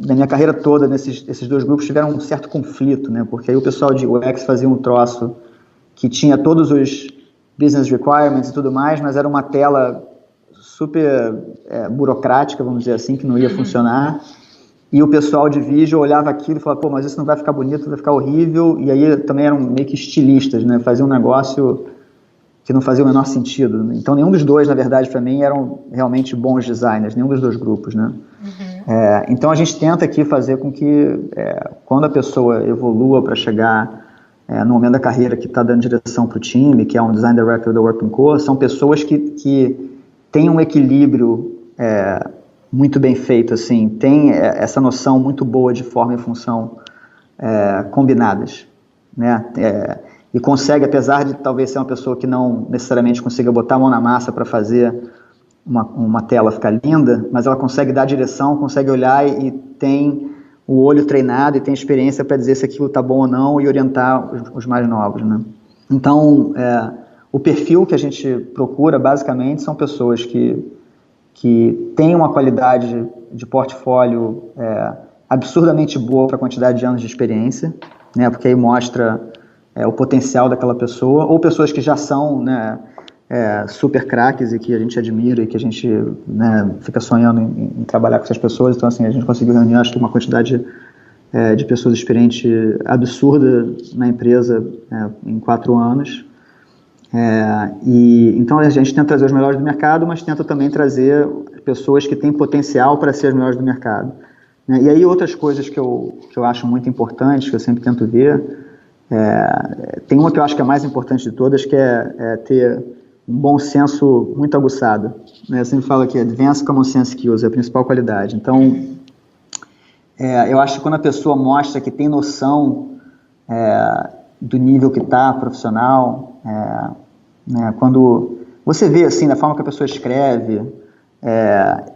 na minha carreira toda, esses dois grupos tiveram um certo conflito, né, porque aí o pessoal de UX fazia um troço que tinha todos os business requirements e tudo mais, mas era uma tela super burocrática, vamos dizer assim, que não ia funcionar, e o pessoal de visual olhava aquilo e falava, pô, mas isso não vai ficar bonito, vai ficar horrível, e aí também eram meio que estilistas, né, faziam um negócio que não fazia o menor sentido. Então, nenhum dos dois, na verdade, para mim, eram realmente bons designers, nenhum dos dois grupos, né? Uhum. Então, a gente tenta aqui fazer com que, quando a pessoa evolua para chegar no momento da carreira que está dando direção para o time, que é um design director da Working Co, são pessoas que têm um equilíbrio muito bem feito, assim, tem essa noção muito boa de forma e função combinadas, né? E consegue, apesar de talvez ser uma pessoa que não necessariamente consiga botar a mão na massa para fazer uma tela ficar linda, mas ela consegue dar direção, consegue olhar e tem o olho treinado e tem experiência para dizer se aquilo está bom ou não e orientar os mais novos, né? Então, o perfil que a gente procura, basicamente, são pessoas que têm uma qualidade de portfólio absurdamente boa para a quantidade de anos de experiência, né? Porque aí mostra o potencial daquela pessoa, ou pessoas que já são, né, super craques e que a gente admira e que a gente, né, fica sonhando em trabalhar com essas pessoas. Então, assim, a gente conseguiu reunir, acho que uma quantidade de pessoas experientes absurda na empresa em 4 anos. Então, a gente tenta trazer os melhores do mercado, mas tenta também trazer pessoas que têm potencial para ser as melhores do mercado, né? E aí outras coisas que eu acho muito importantes, que eu sempre tento ver, tem uma que eu acho que é a mais importante de todas, que é ter um bom senso muito aguçado, né? Eu sempre falo que Advanced Common Sense Skills é a principal qualidade. Então, eu acho que quando a pessoa mostra que tem noção do nível que está profissional, né, quando você vê assim, da forma que a pessoa escreve,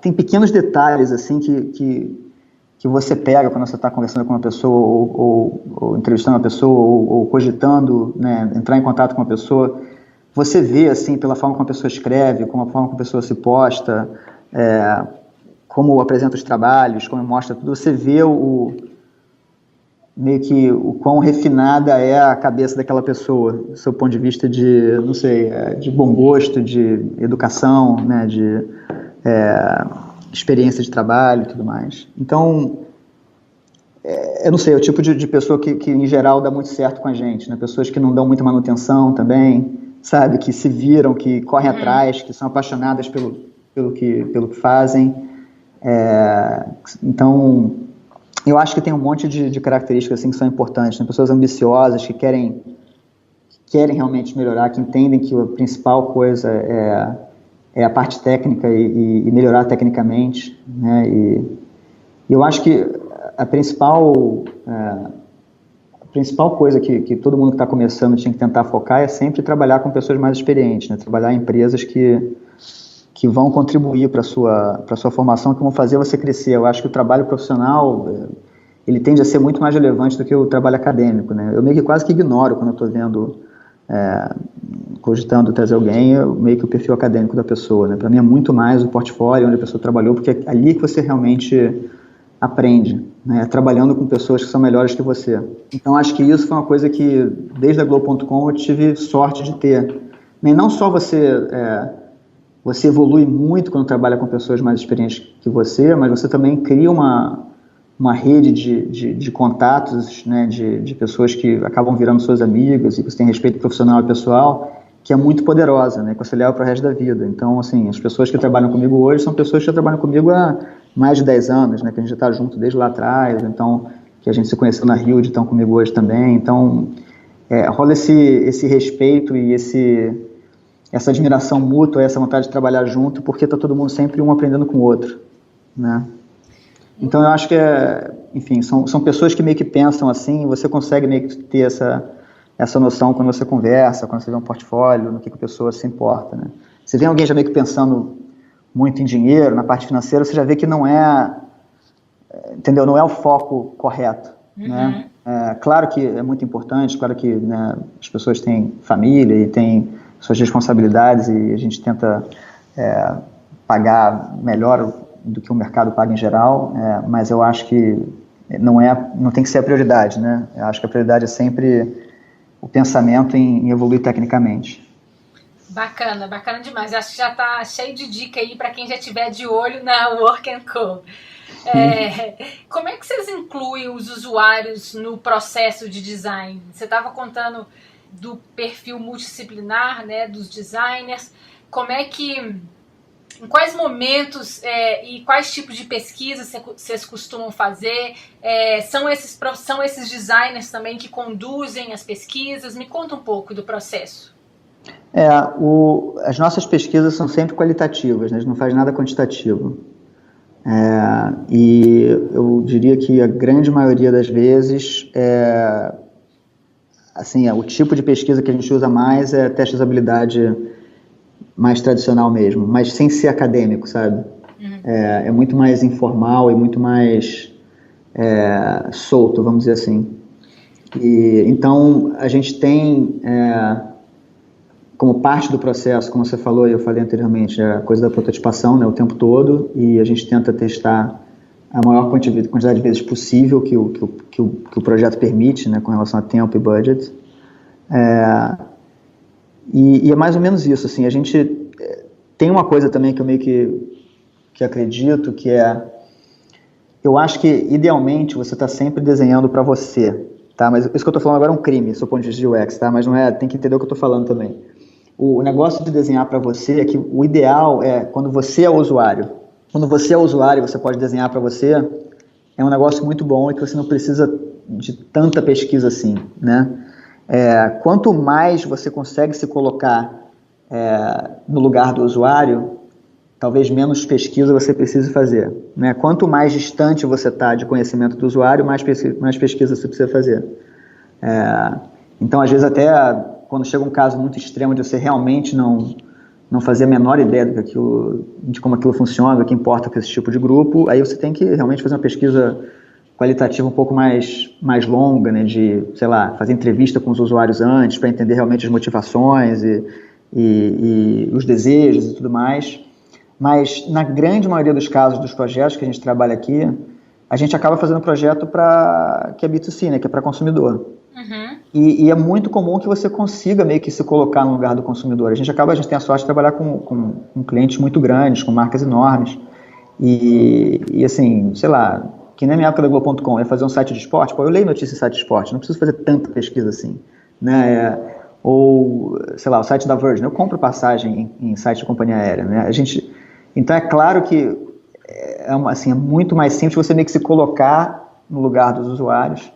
tem pequenos detalhes assim que que você pega quando você está conversando com uma pessoa ou entrevistando uma pessoa ou cogitando, né, entrar em contato com uma pessoa, você vê, assim, pela forma como a pessoa escreve, como a forma como a pessoa se posta, como apresenta os trabalhos, como mostra tudo, você vê meio que o quão refinada é a cabeça daquela pessoa, do seu ponto de vista de, não sei, de bom gosto, de educação, né, de experiência de trabalho e tudo mais. Então, eu não sei, é o tipo de pessoa que em geral dá muito certo com a gente, né? Pessoas que não dão muita manutenção também, sabe, que se viram, que correm atrás, que são apaixonadas pelo que fazem. Então, eu acho que tem um monte de características assim, que são importantes, né? Pessoas ambiciosas, que querem realmente melhorar, que entendem que a principal coisa é a parte técnica e melhorar tecnicamente, né? E eu acho que a principal coisa que todo mundo que está começando tinha que tentar focar é sempre trabalhar com pessoas mais experientes, né? Trabalhar em empresas que vão contribuir para a sua formação, que vão fazer você crescer. Eu acho que o trabalho profissional, ele tende a ser muito mais relevante do que o trabalho acadêmico, né? Eu meio que quase que ignoro quando eu estou vendo, cogitando trazer alguém, meio que o perfil acadêmico da pessoa, né? Para mim é muito mais o portfólio, onde a pessoa trabalhou, porque é ali que você realmente aprende, né? Trabalhando com pessoas que são melhores que você. Então acho que isso foi uma coisa que, desde a Globo.com, eu tive sorte de ter. E não só você evolui muito quando trabalha com pessoas mais experientes que você, mas você também cria uma rede de contatos, né, de pessoas que acabam virando suas amigas e que você tem respeito profissional e pessoal, que é muito poderosa, né, que você leva para o resto da vida. Então, assim, as pessoas que trabalham comigo hoje são pessoas que já trabalham comigo há mais de 10 anos, né, que a gente já está junto desde lá atrás, então, que a gente se conheceu na Rio, estão comigo hoje também. Então, rola esse respeito e essa admiração mútua, essa vontade de trabalhar junto, porque está todo mundo sempre um aprendendo com o outro, né? Então eu acho que enfim, são pessoas que meio que pensam assim, e você consegue meio que ter essa noção quando você conversa, quando você vê um portfólio, no que a pessoa se importa, né? Você vê alguém já meio que pensando muito em dinheiro, na parte financeira, você já vê que não entendeu? Não é o foco correto, né? Claro que é muito importante, claro que, né, as pessoas têm família e têm suas responsabilidades e a gente tenta pagar melhor do que o mercado paga em geral, mas eu acho que não tem que ser a prioridade, né? Eu acho que a prioridade é sempre o pensamento em evoluir tecnicamente. Bacana demais. Acho que já está cheio de dica aí para quem já estiver de olho na Work & Co. Como é que vocês incluem os usuários no processo de design? Você estava contando do perfil multidisciplinar, né, dos designers. Em quais momentos e quais tipos de pesquisas vocês costumam fazer? São esses designers também que conduzem as pesquisas? Me conta um pouco do processo. As nossas pesquisas são sempre qualitativas, né? A gente não faz nada quantitativo. E eu diria que a grande maioria das vezes assim, o tipo de pesquisa que a gente usa mais é teste de usabilidade mais tradicional mesmo, mas sem ser acadêmico, sabe? É muito mais informal e muito mais solto, vamos dizer assim. Então, a gente tem, como parte do processo, como você falou e eu falei anteriormente, a coisa da prototipação, né, o tempo todo, e a gente tenta testar a maior quantidade de vezes possível que o projeto permite, né, com relação a tempo e budget. E é mais ou menos isso, assim, a gente tem uma coisa também que eu meio que acredito, que eu acho que idealmente você está sempre desenhando para você, tá? Mas isso que eu estou falando agora é um crime, do seu ponto de vista de UX, tá? Mas não tem que entender o que eu estou falando também. O negócio de desenhar para você é que o ideal é quando você é o usuário. Quando você é usuário e você pode desenhar para você, é um negócio muito bom e que você não precisa de tanta pesquisa assim, né? Quanto mais você consegue se colocar no lugar do usuário, talvez menos pesquisa você precise fazer, né? Quanto mais distante você está de conhecimento do usuário, mais pesquisa você precisa fazer. Então, às vezes, até quando chega um caso muito extremo de você realmente não não fazia a menor ideia de como aquilo funciona, do que importa com esse tipo de grupo. Aí você tem que realmente fazer uma pesquisa qualitativa um pouco mais longa, né, de, sei lá, fazer entrevista com os usuários antes para entender realmente as motivações e os desejos e tudo mais. Mas na grande maioria dos casos dos projetos que a gente trabalha aqui, a gente acaba fazendo um projeto que é B2C, né, que é para consumidor. Uhum. E é muito comum que você consiga meio que se colocar no lugar do consumidor. A gente tem a sorte de trabalhar com clientes muito grandes, com marcas enormes. E assim, sei lá, que nem na minha época da Globo.com, ia fazer um site de esporte, eu leio notícias em site de esporte, não preciso fazer tanta pesquisa assim, né? Ou, sei lá, o site da Virgin, eu compro passagem em site de companhia aérea, né? Então é claro que é muito mais simples você meio que se colocar no lugar dos usuários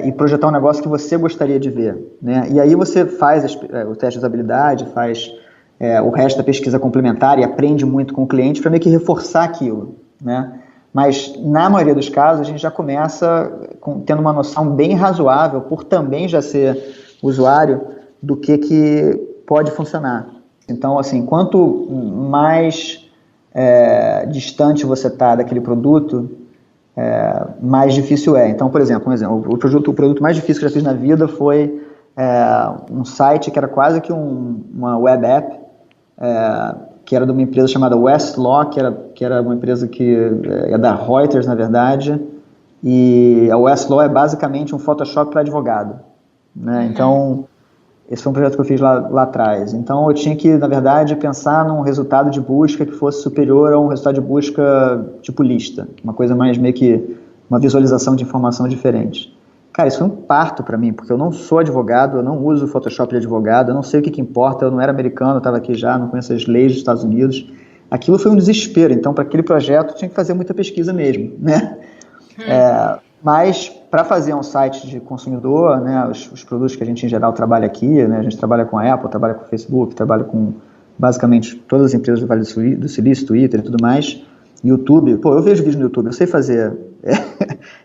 e projetar um negócio que você gostaria de ver, né? E aí você faz o teste de usabilidade, faz o resto da pesquisa complementar e aprende muito com o cliente para meio que reforçar aquilo, né? Mas, na maioria dos casos, a gente já começa tendo uma noção bem razoável, por também já ser usuário, do que pode funcionar. Então, assim, quanto mais distante você está daquele produto, mais difícil é. Então, por exemplo, o produto mais difícil que eu já fiz na vida foi um site que era quase que uma web app, que era de uma empresa chamada Westlaw, que era uma empresa que é da Reuters, na verdade, e a Westlaw é basicamente um Photoshop para advogado, né? Então, esse foi um projeto que eu fiz lá atrás. Então, eu tinha que, na verdade, pensar num resultado de busca que fosse superior a um resultado de busca tipo lista, uma coisa mais meio que uma visualização de informação diferente. Cara, isso foi um parto para mim, porque eu não sou advogado, eu não uso o Photoshop de advogado, eu não sei o que importa, eu não era americano, eu estava aqui já, não conheço as leis dos Estados Unidos. Aquilo foi um desespero, então para aquele projeto eu tinha que fazer muita pesquisa mesmo, né? Mas para fazer um site de consumidor, né, os produtos que a gente em geral trabalha aqui, né, a gente trabalha com a Apple, trabalha com o Facebook, trabalha com basicamente todas as empresas do Vale do Silício, Twitter e tudo mais, YouTube, eu vejo vídeo no YouTube, eu sei fazer,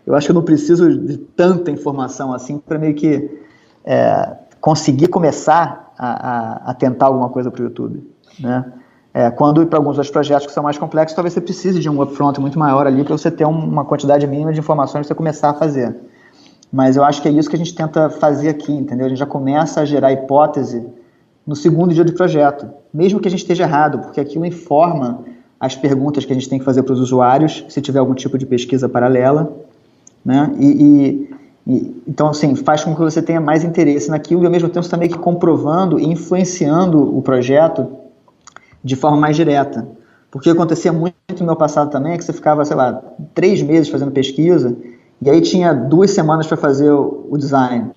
eu acho que eu não preciso de tanta informação assim para meio que conseguir começar a tentar alguma coisa para o YouTube, né? Quando para alguns outros projetos que são mais complexos, talvez você precise de um upfront muito maior ali para você ter uma quantidade mínima de informações para você começar a fazer. Mas eu acho que é isso que a gente tenta fazer aqui, entendeu? A gente já começa a gerar hipótese no segundo dia do projeto, mesmo que a gente esteja errado, porque aquilo informa as perguntas que a gente tem que fazer para os usuários, se tiver algum tipo de pesquisa paralela, né? Então, assim, faz com que você tenha mais interesse naquilo e, ao mesmo tempo, você está meio que comprovando e influenciando o projeto de forma mais direta. Porque acontecia muito no meu passado também, que você ficava, sei lá, 3 meses fazendo pesquisa, e aí tinha 2 semanas para fazer o design.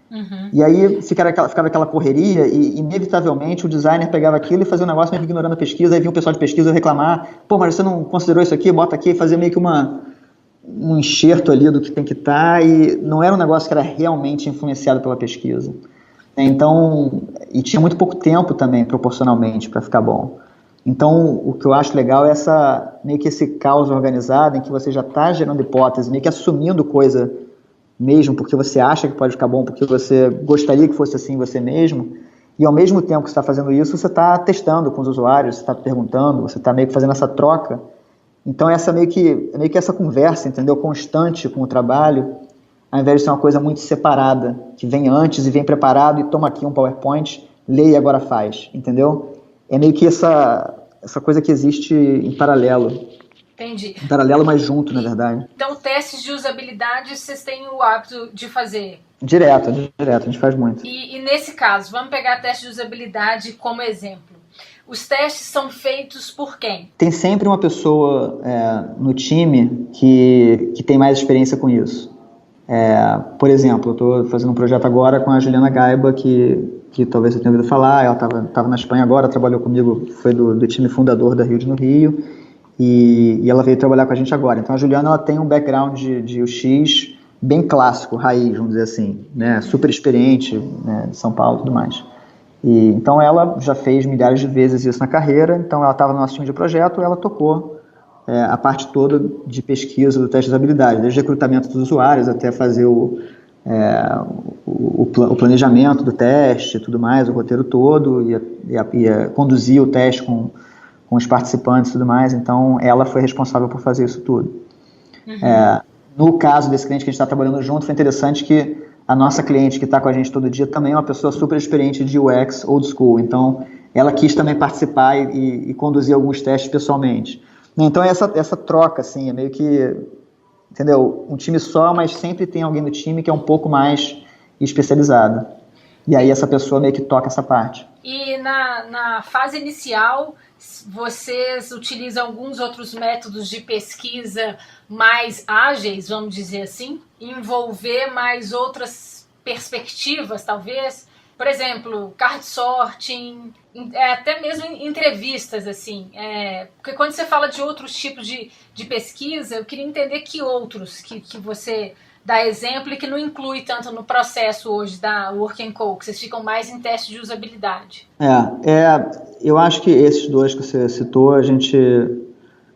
Uhum. E aí ficava aquela correria e, inevitavelmente, o designer pegava aquilo e fazia um negócio meio que ignorando a pesquisa, aí vinha o pessoal de pesquisa reclamar, mas você não considerou isso aqui, bota aqui, e fazia meio que um enxerto ali do que tem que estar, e não era um negócio que era realmente influenciado pela pesquisa. Então, e tinha muito pouco tempo também, proporcionalmente, para ficar bom. Então, o que eu acho legal é meio que esse caos organizado, em que você já está gerando hipótese, meio que assumindo coisa mesmo, porque você acha que pode ficar bom, porque você gostaria que fosse assim você mesmo, e ao mesmo tempo que você está fazendo isso, você está testando com os usuários, você está perguntando, você está meio que fazendo essa troca. Então, meio que essa conversa, entendeu, constante com o trabalho, ao invés de ser uma coisa muito separada, que vem antes e vem preparado e toma aqui um PowerPoint, lê e agora faz, entendeu? É meio que essa coisa que existe em paralelo. Entendi. Em paralelo, mas junto, na verdade. Então, testes de usabilidade vocês têm o hábito de fazer? Direto, a gente faz muito. E nesse caso, vamos pegar teste de usabilidade como exemplo. Os testes são feitos por quem? Tem sempre uma pessoa no time que tem mais experiência com isso. Por exemplo, eu estou fazendo um projeto agora com a Juliana Gaiba, que talvez você tenha ouvido falar. Ela estava na Espanha agora, trabalhou comigo, foi do time fundador da Rio no Rio, e ela veio trabalhar com a gente agora. Então a Juliana, ela tem um background de UX bem clássico, raiz, vamos dizer assim, né? Super experiente, né? De São Paulo e tudo mais. Então ela já fez milhares de vezes isso na carreira, então ela estava no nosso time de projeto, ela tocou a parte toda de pesquisa do teste de usabilidade, desde recrutamento dos usuários até fazer o planejamento do teste, tudo mais, o roteiro todo, ia conduzir o teste com os participantes e tudo mais. Então, ela foi responsável por fazer isso tudo. No caso desse cliente que a gente está trabalhando junto, foi interessante que a nossa cliente que está com a gente todo dia também é uma pessoa super experiente de UX old school. Então, ela quis também participar e conduzir alguns testes pessoalmente. Então, essa troca, assim, é meio que, entendeu? Um time só, mas sempre tem alguém no time que é um pouco mais especializado. E aí essa pessoa meio que toca essa parte. E na fase inicial, vocês utilizam alguns outros métodos de pesquisa mais ágeis, vamos dizer assim? Envolver mais outras perspectivas, talvez? Por exemplo, card sorting, até mesmo entrevistas, assim. Porque quando você fala de outros tipos de pesquisa, eu queria entender que outros que você dá exemplo e que não inclui tanto no processo hoje da Work & Co, que vocês ficam mais em teste de usabilidade. Eu acho que esses dois que você citou, a gente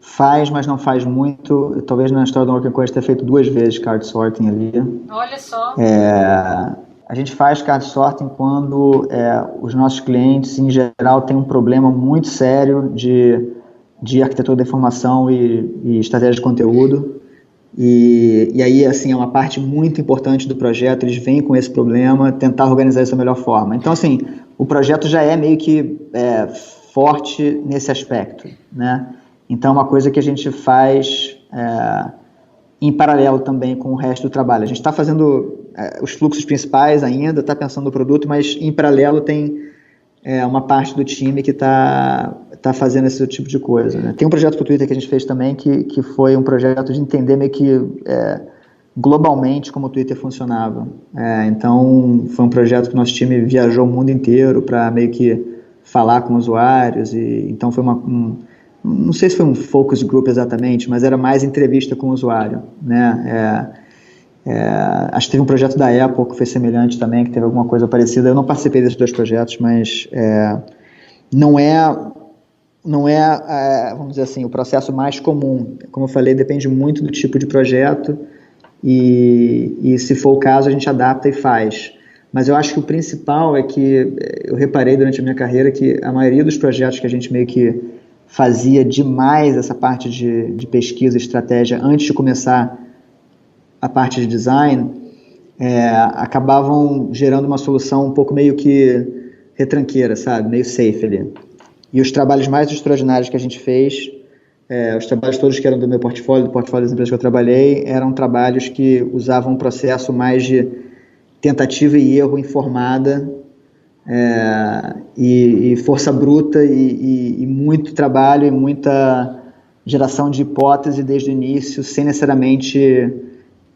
faz, mas não faz muito. Talvez na história do Work & Co a gente tenha feito 2 vezes card sorting ali. Olha só. A gente faz card sorting quando os nossos clientes, em geral, têm um problema muito sério de arquitetura da informação e estratégia de conteúdo. E aí, assim, é uma parte muito importante do projeto, eles vêm com esse problema, tentar organizar isso da melhor forma. Então, assim, o projeto já é meio que forte nesse aspecto, né? Então, é uma coisa que a gente faz em paralelo também com o resto do trabalho. A gente está fazendo os fluxos principais ainda, está pensando no produto, mas em paralelo tem uma parte do time que está fazendo esse tipo de coisa, né? Tem um projeto para o Twitter que a gente fez também, que foi um projeto de entender meio que globalmente como o Twitter funcionava. Então, foi um projeto que nosso time viajou o mundo inteiro para meio que falar com usuários. Então, foi não sei se foi um focus group exatamente, mas era mais entrevista com o usuário, né? Acho que teve um projeto da Apple que foi semelhante também, que teve alguma coisa parecida. Eu não participei desses 2 projetos, mas não é, vamos dizer assim, o processo mais comum. Como eu falei, depende muito do tipo de projeto e se for o caso, a gente adapta e faz. Mas eu acho que o principal é que eu reparei durante a minha carreira que a maioria dos projetos que a gente meio que fazia demais essa parte de pesquisa e estratégia antes de começar a parte de design, acabavam gerando uma solução um pouco meio que retranqueira, sabe? Meio safe ali. E os trabalhos mais extraordinários que a gente fez, os trabalhos todos que eram do meu portfólio, do portfólio das empresas que eu trabalhei, eram trabalhos que usavam um processo mais de tentativa e erro informada, e força bruta e muito trabalho e muita geração de hipótese desde o início, sem necessariamente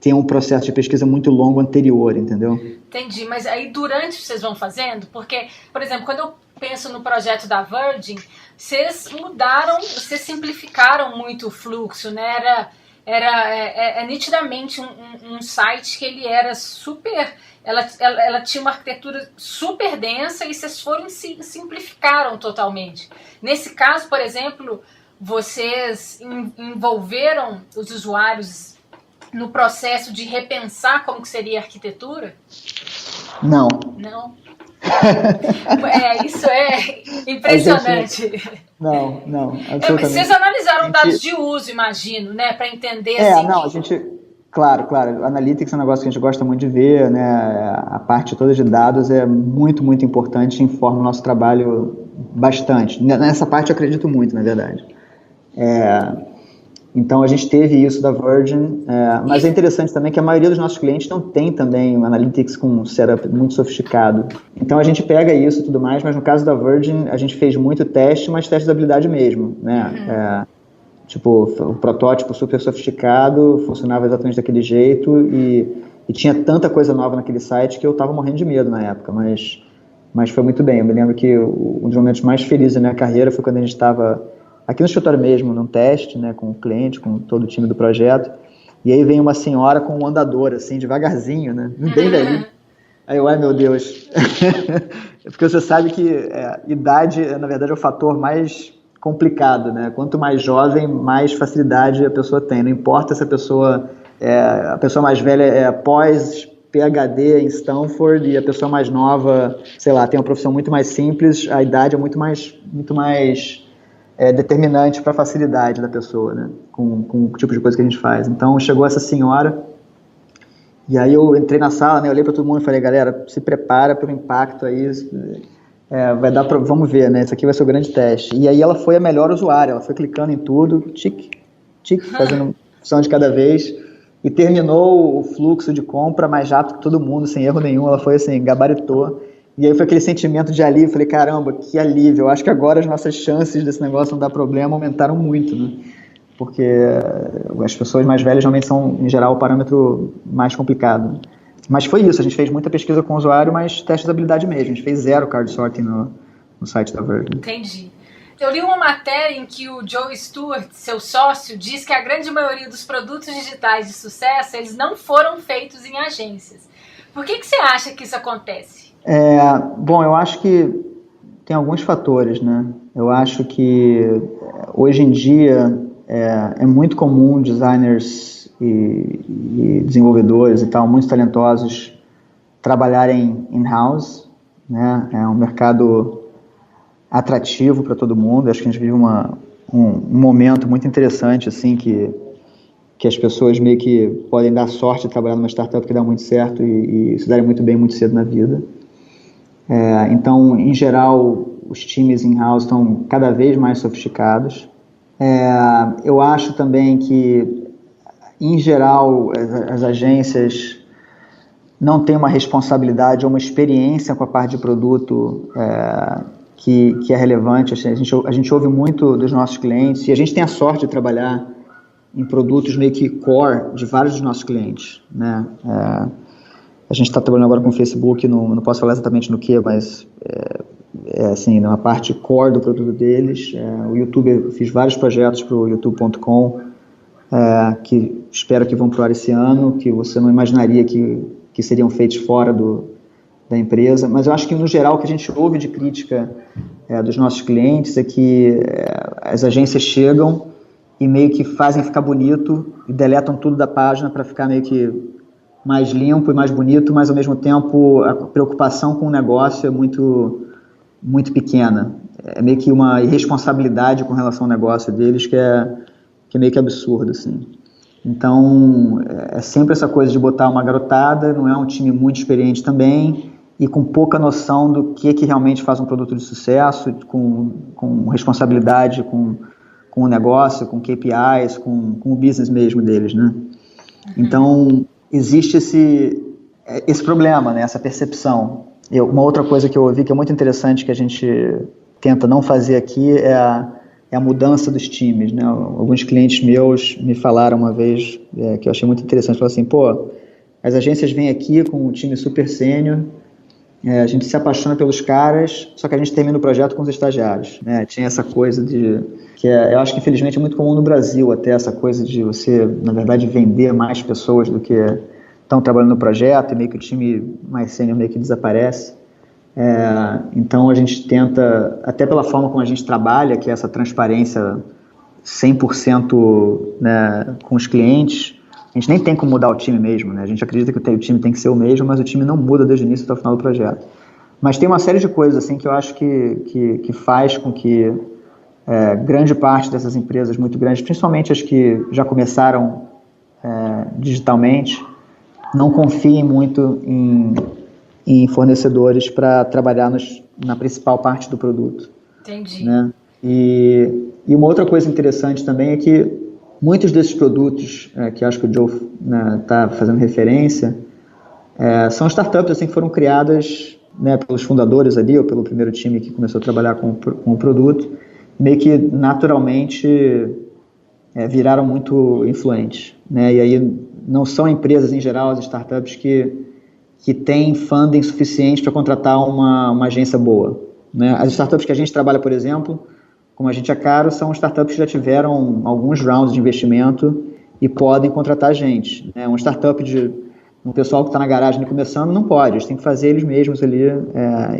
ter um processo de pesquisa muito longo anterior, entendeu? Entendi, mas aí durante vocês vão fazendo, porque, por exemplo, quando eu penso no projeto da Virgin, vocês simplificaram muito o fluxo, né? Era nitidamente um site que ele era super... Ela tinha uma arquitetura super densa e vocês simplificaram totalmente. Nesse caso, por exemplo, vocês envolveram os usuários no processo de repensar como que seria a arquitetura? Não. Não? Isso é impressionante. Não, absolutamente. Mas vocês analisaram dados de uso, imagino, né, para entender a gente... Claro, Analytics é um negócio que a gente gosta muito de ver, né? A parte toda de dados é muito, muito importante e informa o nosso trabalho bastante. Nessa parte eu acredito muito, na verdade. Então a gente teve isso da Virgin, mas é interessante também que a maioria dos nossos clientes não tem também um Analytics com um setup muito sofisticado. Então a gente pega isso e tudo mais, mas no caso da Virgin a gente fez muito teste, mas teste de habilidade mesmo, né? Tipo, o protótipo super sofisticado, funcionava exatamente daquele jeito e tinha tanta coisa nova naquele site que eu tava morrendo de medo na época, mas foi muito bem. Eu me lembro que um dos momentos mais felizes da minha carreira foi quando a gente estava aqui no escritório mesmo, num teste, né, com o cliente, com todo o time do projeto, e aí vem uma senhora com um andador, assim, devagarzinho, né, bem velhinho. Aí eu, ai meu Deus, porque você sabe que idade, na verdade, é o fator mais complicado, né? Quanto mais jovem, mais facilidade a pessoa tem. Não importa se a pessoa mais velha é pós PhD em Stanford e a pessoa mais nova, sei lá, tem uma profissão muito mais simples, a idade é muito mais determinante para a facilidade da pessoa, né? Com o tipo de coisa que a gente faz. Então, chegou essa senhora, e aí eu entrei na sala, né? Eu olhei para todo mundo e falei, galera, se prepara para o impacto aí, vai dar pra, vamos ver, né? Isso aqui vai ser o grande teste. E aí ela foi a melhor usuária, ela foi clicando em tudo, tique, fazendo opção de cada vez, e terminou o fluxo de compra mais rápido que todo mundo, sem erro nenhum. Ela foi assim, gabaritou. E aí foi aquele sentimento de alívio. Falei, caramba, que alívio. Eu acho que agora as nossas chances desse negócio não dar problema aumentaram muito, né? Porque as pessoas mais velhas realmente são, em geral, o parâmetro mais complicado. Mas foi isso, a gente fez muita pesquisa com o usuário, mas teste de habilidade mesmo. A gente fez 0 card sorting no site da Virgin. Entendi. Eu li uma matéria em que o Joe Stewart, seu sócio, diz que a grande maioria dos produtos digitais de sucesso, eles não foram feitos em agências. Por que você acha que isso acontece? Bom, eu acho que tem alguns fatores, né? Eu acho que hoje em dia é muito comum designers e desenvolvedores e tal, muito talentosos, trabalharem in-house, né? É um mercado atrativo para todo mundo. Acho que a gente vive um momento muito interessante, assim, que as pessoas meio que podem dar sorte de trabalhar numa startup que dá muito certo e se darem muito bem muito cedo na vida. Então, em geral, os times in-house estão cada vez mais sofisticados. Eu acho também que, em geral, as agências não têm uma responsabilidade ou uma experiência com a parte de produto que é relevante. A gente ouve muito dos nossos clientes, e a gente tem a sorte de trabalhar em produtos meio que core de vários dos nossos clientes, né? A gente está trabalhando agora com o Facebook, não posso falar exatamente no que, mas assim, na parte core do produto deles. O YouTube, eu fiz vários projetos para o youtube.com, que espero que vão pro ar esse ano, que você não imaginaria que seriam feitos fora da empresa. Mas eu acho que, no geral, o que a gente ouve de crítica dos nossos clientes é que as agências chegam e meio que fazem ficar bonito e deletam tudo da página para ficar meio que mais limpo e mais bonito, mas ao mesmo tempo a preocupação com o negócio é muito, muito pequena. É meio que uma irresponsabilidade com relação ao negócio deles que é meio que absurdo, assim. Então, é sempre essa coisa de botar uma garotada, não é um time muito experiente também, e com pouca noção do que realmente faz um produto de sucesso, com responsabilidade, com o negócio, com KPIs, com o business mesmo deles, né? Então, existe esse problema, né? Essa percepção. Uma outra coisa que eu ouvi que é muito interessante, que a gente tenta não fazer aqui, é a mudança dos times, né? Alguns clientes meus me falaram uma vez, que eu achei muito interessante, falaram assim, pô, as agências vêm aqui com um time super sênior, a gente se apaixona pelos caras, só que a gente termina o projeto com os estagiários, né? Tinha essa coisa eu acho que infelizmente é muito comum no Brasil, até essa coisa de você, na verdade, vender mais pessoas do que estão trabalhando no projeto, e meio que o time mais sênior meio que desaparece. Então a gente tenta, até pela forma como a gente trabalha, que é essa transparência 100%, né, com os clientes, a gente nem tem como mudar o time mesmo, né? A gente acredita que o time tem que ser o mesmo, mas o time não muda desde o início até o final do projeto. Mas tem uma série de coisas assim, que eu acho que faz com que grande parte dessas empresas muito grandes, principalmente as que já começaram digitalmente, não confiem muito em fornecedores para trabalhar na principal parte do produto. Entendi. Né? E uma outra coisa interessante também é que muitos desses produtos que acho que o Joe está fazendo referência são startups assim, que foram criadas, né, pelos fundadores ali, ou pelo primeiro time que começou a trabalhar com o produto, meio que naturalmente viraram muito influentes, né? E aí não são empresas em geral, as startups que têm funding suficiente para contratar uma agência boa, né? As startups que a gente trabalha, por exemplo, como a gente é caro, são startups que já tiveram alguns rounds de investimento e podem contratar a gente, né? Uma startup um pessoal que está na garagem começando não pode, eles têm que fazer eles mesmos ali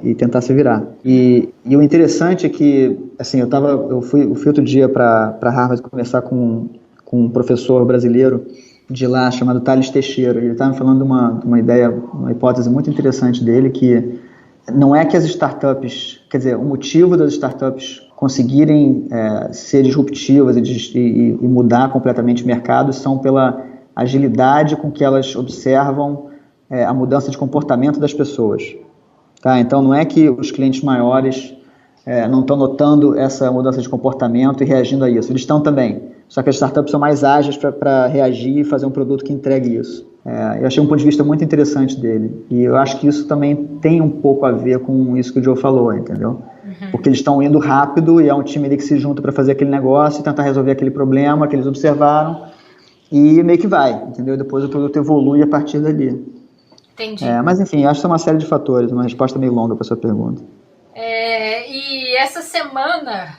e tentar se virar. E o interessante é que, assim, eu fui outro dia para Harvard conversar com um professor brasileiro de lá chamado Thales Teixeira. Ele estava me falando de uma ideia, uma hipótese muito interessante dele, que não é que as startups, quer dizer, o motivo das startups conseguirem ser disruptivas e mudar completamente o mercado são pela agilidade com que elas observam a mudança de comportamento das pessoas. Tá? Então, não é que os clientes maiores não estão notando essa mudança de comportamento e reagindo a isso. Eles estão também. Só que as startups são mais ágeis para reagir e fazer um produto que entregue isso. Eu achei um ponto de vista muito interessante dele. E eu acho que isso também tem um pouco a ver com isso que o Joe falou, entendeu? Uhum. Porque eles estão indo rápido e é um time ali que se junta para fazer aquele negócio e tentar resolver aquele problema que eles observaram e meio que vai, entendeu? Depois o produto evolui a partir dali. Entendi. Mas enfim, acho que são uma série de fatores, uma resposta meio longa para a sua pergunta. E essa semana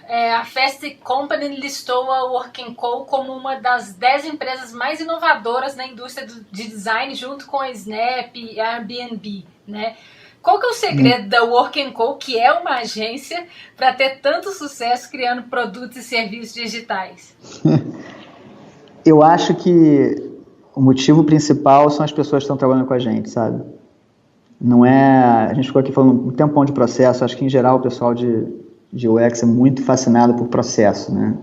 a Fast Company listou a Work & Co como uma das 10 empresas mais inovadoras na indústria de design, junto com a Snap e a Airbnb, né? Qual que é o segredo da Work & Co, que é uma agência, para ter tanto sucesso criando produtos e serviços digitais? Eu acho que o motivo principal são as pessoas que estão trabalhando com a gente, sabe? Não é... A gente ficou aqui falando um tempão de processo. Acho que, em geral, o pessoal de UX é muito fascinado por processo, né?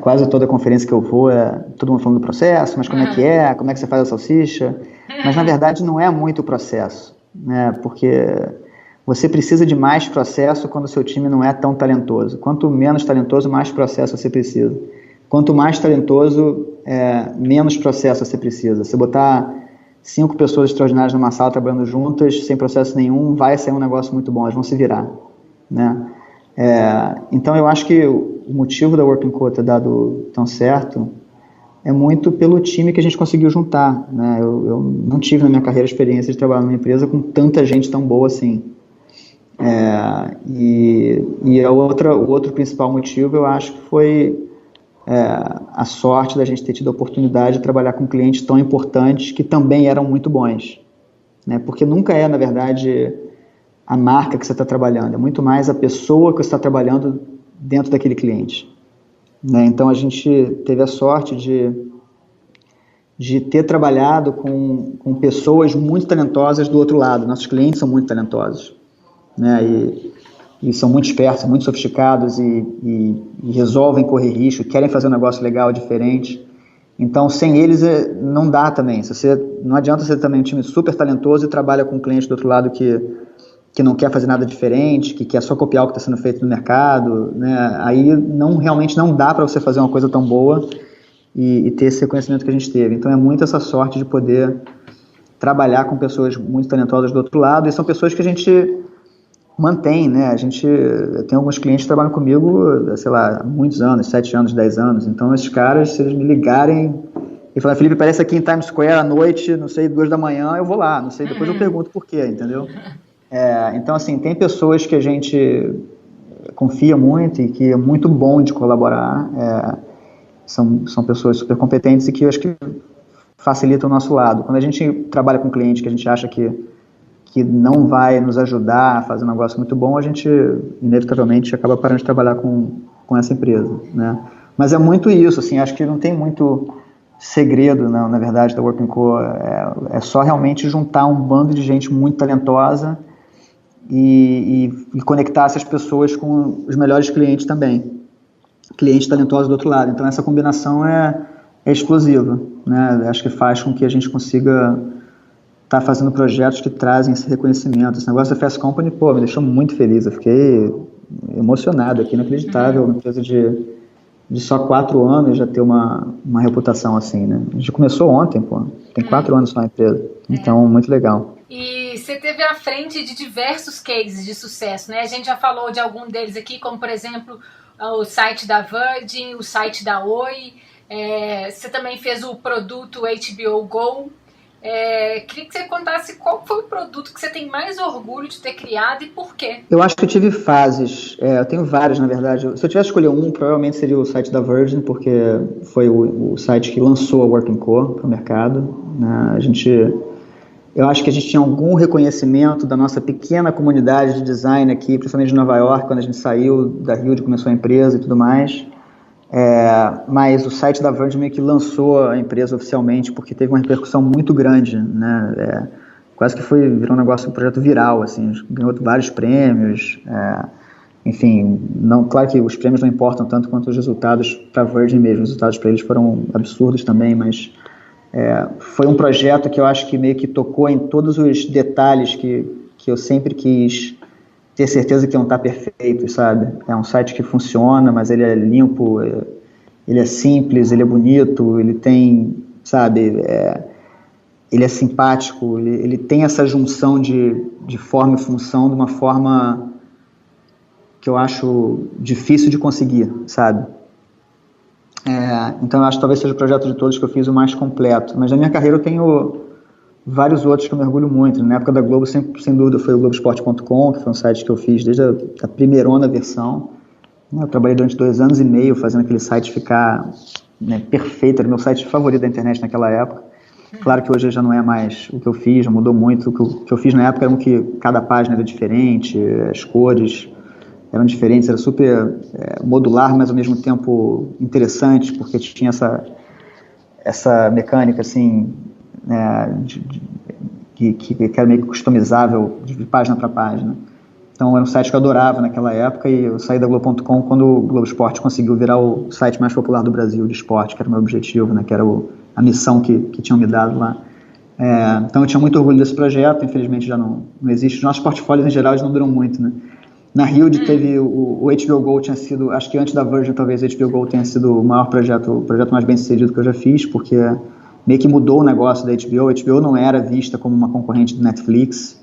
Quase toda conferência que eu vou todo mundo falando do processo, mas como é que é? Como é que você faz a salsicha? Mas, na verdade, não é muito o processo, né? Porque você precisa de mais processo quando o seu time não é tão talentoso. Quanto menos talentoso, mais processo você precisa. Quanto mais talentoso, menos processo você precisa. Se botar 5 pessoas extraordinárias numa sala trabalhando juntas, sem processo nenhum, vai sair um negócio muito bom, elas vão se virar, né? Então eu acho que o motivo da Work & Co ter dado tão certo é muito pelo time que a gente conseguiu juntar, né? Eu não tive na minha carreira a experiência de trabalhar numa empresa com tanta gente tão boa assim. O outro principal motivo eu acho que foi a sorte da gente ter tido a oportunidade de trabalhar com clientes tão importantes que também eram muito bons, né? Porque nunca na verdade, a marca que você está trabalhando, é muito mais a pessoa que você está trabalhando dentro daquele cliente, né? Então a gente teve a sorte de ter trabalhado com pessoas muito talentosas do outro lado. Nossos clientes são muito talentosos, né? E são muito espertos, muito sofisticados e resolvem correr risco, querem fazer um negócio legal, diferente. Então, sem eles, não dá também. Não adianta você ter também um time super talentoso e trabalha com um cliente do outro lado que não quer fazer nada diferente, que quer só copiar o que está sendo feito no mercado, né? Aí realmente não dá para você fazer uma coisa tão boa e ter esse reconhecimento que a gente teve. Então, é muito essa sorte de poder trabalhar com pessoas muito talentosas do outro lado, e são pessoas que a gente mantém, né? Tem alguns clientes que trabalham comigo, sei lá, há muitos anos, 7 anos, 10 anos. Então, esses caras, se eles me ligarem e falarem, Felipe, aparece aqui em Times Square à noite, não sei, 2 da manhã, eu vou lá, não sei, depois eu pergunto por quê, entendeu? Então, assim, tem pessoas que a gente confia muito e que é muito bom de colaborar, são pessoas super competentes e que eu acho que facilitam o nosso lado. Quando a gente trabalha com cliente que a gente acha que não vai nos ajudar a fazer um negócio muito bom, a gente inevitavelmente acaba parando de trabalhar com essa empresa, né? Mas é muito isso, assim, acho que não tem muito segredo, não, na verdade, da Work & Co. É só realmente juntar um bando de gente muito talentosa e conectar essas pessoas com os melhores clientes também, clientes talentosos do outro lado. Então essa combinação é explosiva, né? Acho que faz com que a gente consiga estar fazendo projetos que trazem esse reconhecimento. Esse negócio da Fast Company, me deixou muito feliz. Eu fiquei emocionado aqui, inacreditável. Uma empresa de só 4 anos já ter uma reputação assim, né? A gente começou ontem, tem 4 anos só a empresa. Então, muito legal. E você teve à frente de diversos cases de sucesso, né? A gente já falou de algum deles aqui, como, por exemplo, o site da Virgin, o site da Oi. Você também fez o produto HBO Go. Queria que você contasse qual foi o produto que você tem mais orgulho de ter criado e por quê. Eu acho que eu tive fases, eu tenho vários, na verdade. Se eu tivesse escolher um, provavelmente seria o site da Virgin, porque foi o site que lançou a Work & Co para o mercado, né? Eu acho que a gente tinha algum reconhecimento da nossa pequena comunidade de design aqui, principalmente de Nova York, quando a gente saiu da Huge, começou a empresa e tudo mais. Mas o site da Verge meio que lançou a empresa oficialmente porque teve uma repercussão muito grande, né? Quase que virou um negócio, um projeto viral, assim, ganhou vários prêmios, enfim, claro que os prêmios não importam tanto quanto os resultados para a Virgin mesmo, os resultados para eles foram absurdos também, mas foi um projeto que eu acho que meio que tocou em todos os detalhes que eu sempre quis ter certeza que não está perfeito, sabe? É um site que funciona, mas ele é limpo, ele é simples, ele é bonito, ele tem, sabe, ele é simpático, ele tem essa junção de forma e função de uma forma que eu acho difícil de conseguir, sabe? Então eu acho que talvez seja o projeto de todos que eu fiz o mais completo, mas na minha carreira eu tenho vários outros que eu mergulho muito. Na época da Globo, sem dúvida, foi o Globoesporte.com, que foi um site que eu fiz desde a primeirona versão. Eu trabalhei durante 2 anos e meio fazendo aquele site ficar, né, perfeito, era meu site favorito da internet naquela época. Claro que hoje já não é mais o que eu fiz, já mudou muito. O que eu fiz na época era que cada página era diferente, as cores eram diferentes, era super modular, mas ao mesmo tempo interessante, porque tinha essa mecânica, assim, que era meio que customizável de página para página. Então era um site que eu adorava naquela época e eu saí da Globo.com quando o Globo Esporte conseguiu virar o site mais popular do Brasil de esporte, que era o meu objetivo, né, que era a missão que tinham me dado lá. Então eu tinha muito orgulho desse projeto, infelizmente já não existe. Os nossos portfólios em geral eles não duram muito, né? Na Hilde teve o HBO Go, tinha sido, acho que antes da Virgin talvez o HBO Go tenha sido o maior projeto, o projeto mais bem sucedido que eu já fiz, porque meio que mudou o negócio da HBO. A HBO não era vista como uma concorrente do Netflix,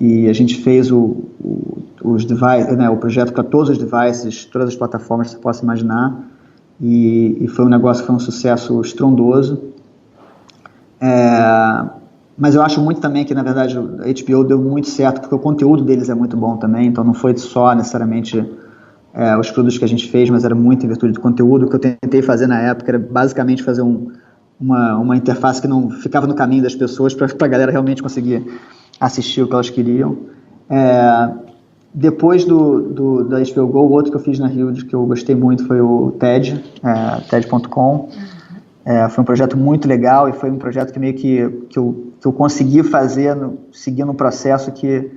e a gente fez os devices, né, o projeto para todos os devices, todas as plataformas que você possa imaginar, e foi um negócio que foi um sucesso estrondoso. Mas eu acho muito também que, na verdade, a HBO deu muito certo, porque o conteúdo deles é muito bom também, então não foi só necessariamente os produtos que a gente fez, mas era muito em virtude do conteúdo. O que eu tentei fazer na época era basicamente fazer uma interface que não ficava no caminho das pessoas para a galera realmente conseguir assistir o que elas queriam. Depois da HBO Go, o outro que eu fiz na Hilde que eu gostei muito foi o TED, TED.com. Foi um projeto muito legal e foi um projeto que meio que eu consegui fazer seguindo um processo que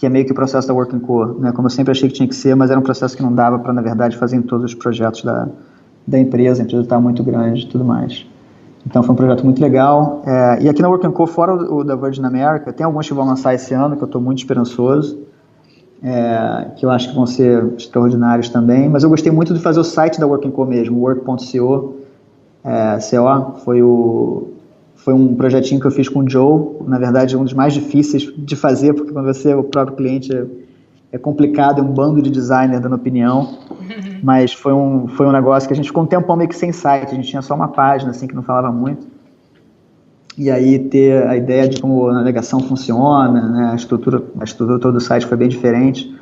é meio que o processo da Working Co, né? Como eu sempre achei que tinha que ser, mas era um processo que não dava para, na verdade, fazer em todos os projetos da empresa. A empresa estava muito grande e tudo mais. Então foi um projeto muito legal. E aqui na Working Co, fora o da Virgin America, tem alguns que vão lançar esse ano, que eu estou muito esperançoso, que eu acho que vão ser extraordinários também. Mas eu gostei muito de fazer o site da Working Co mesmo, work.co. Foi um projetinho que eu fiz com o Joe, na verdade um dos mais difíceis de fazer, porque quando você é o próprio cliente é complicado, é um bando de designer dando opinião, mas foi um negócio que a gente ficou um tempão meio que sem site, a gente tinha só uma página assim que não falava muito, e aí ter a ideia de como a navegação funciona, né, a estrutura toda do site foi bem diferente.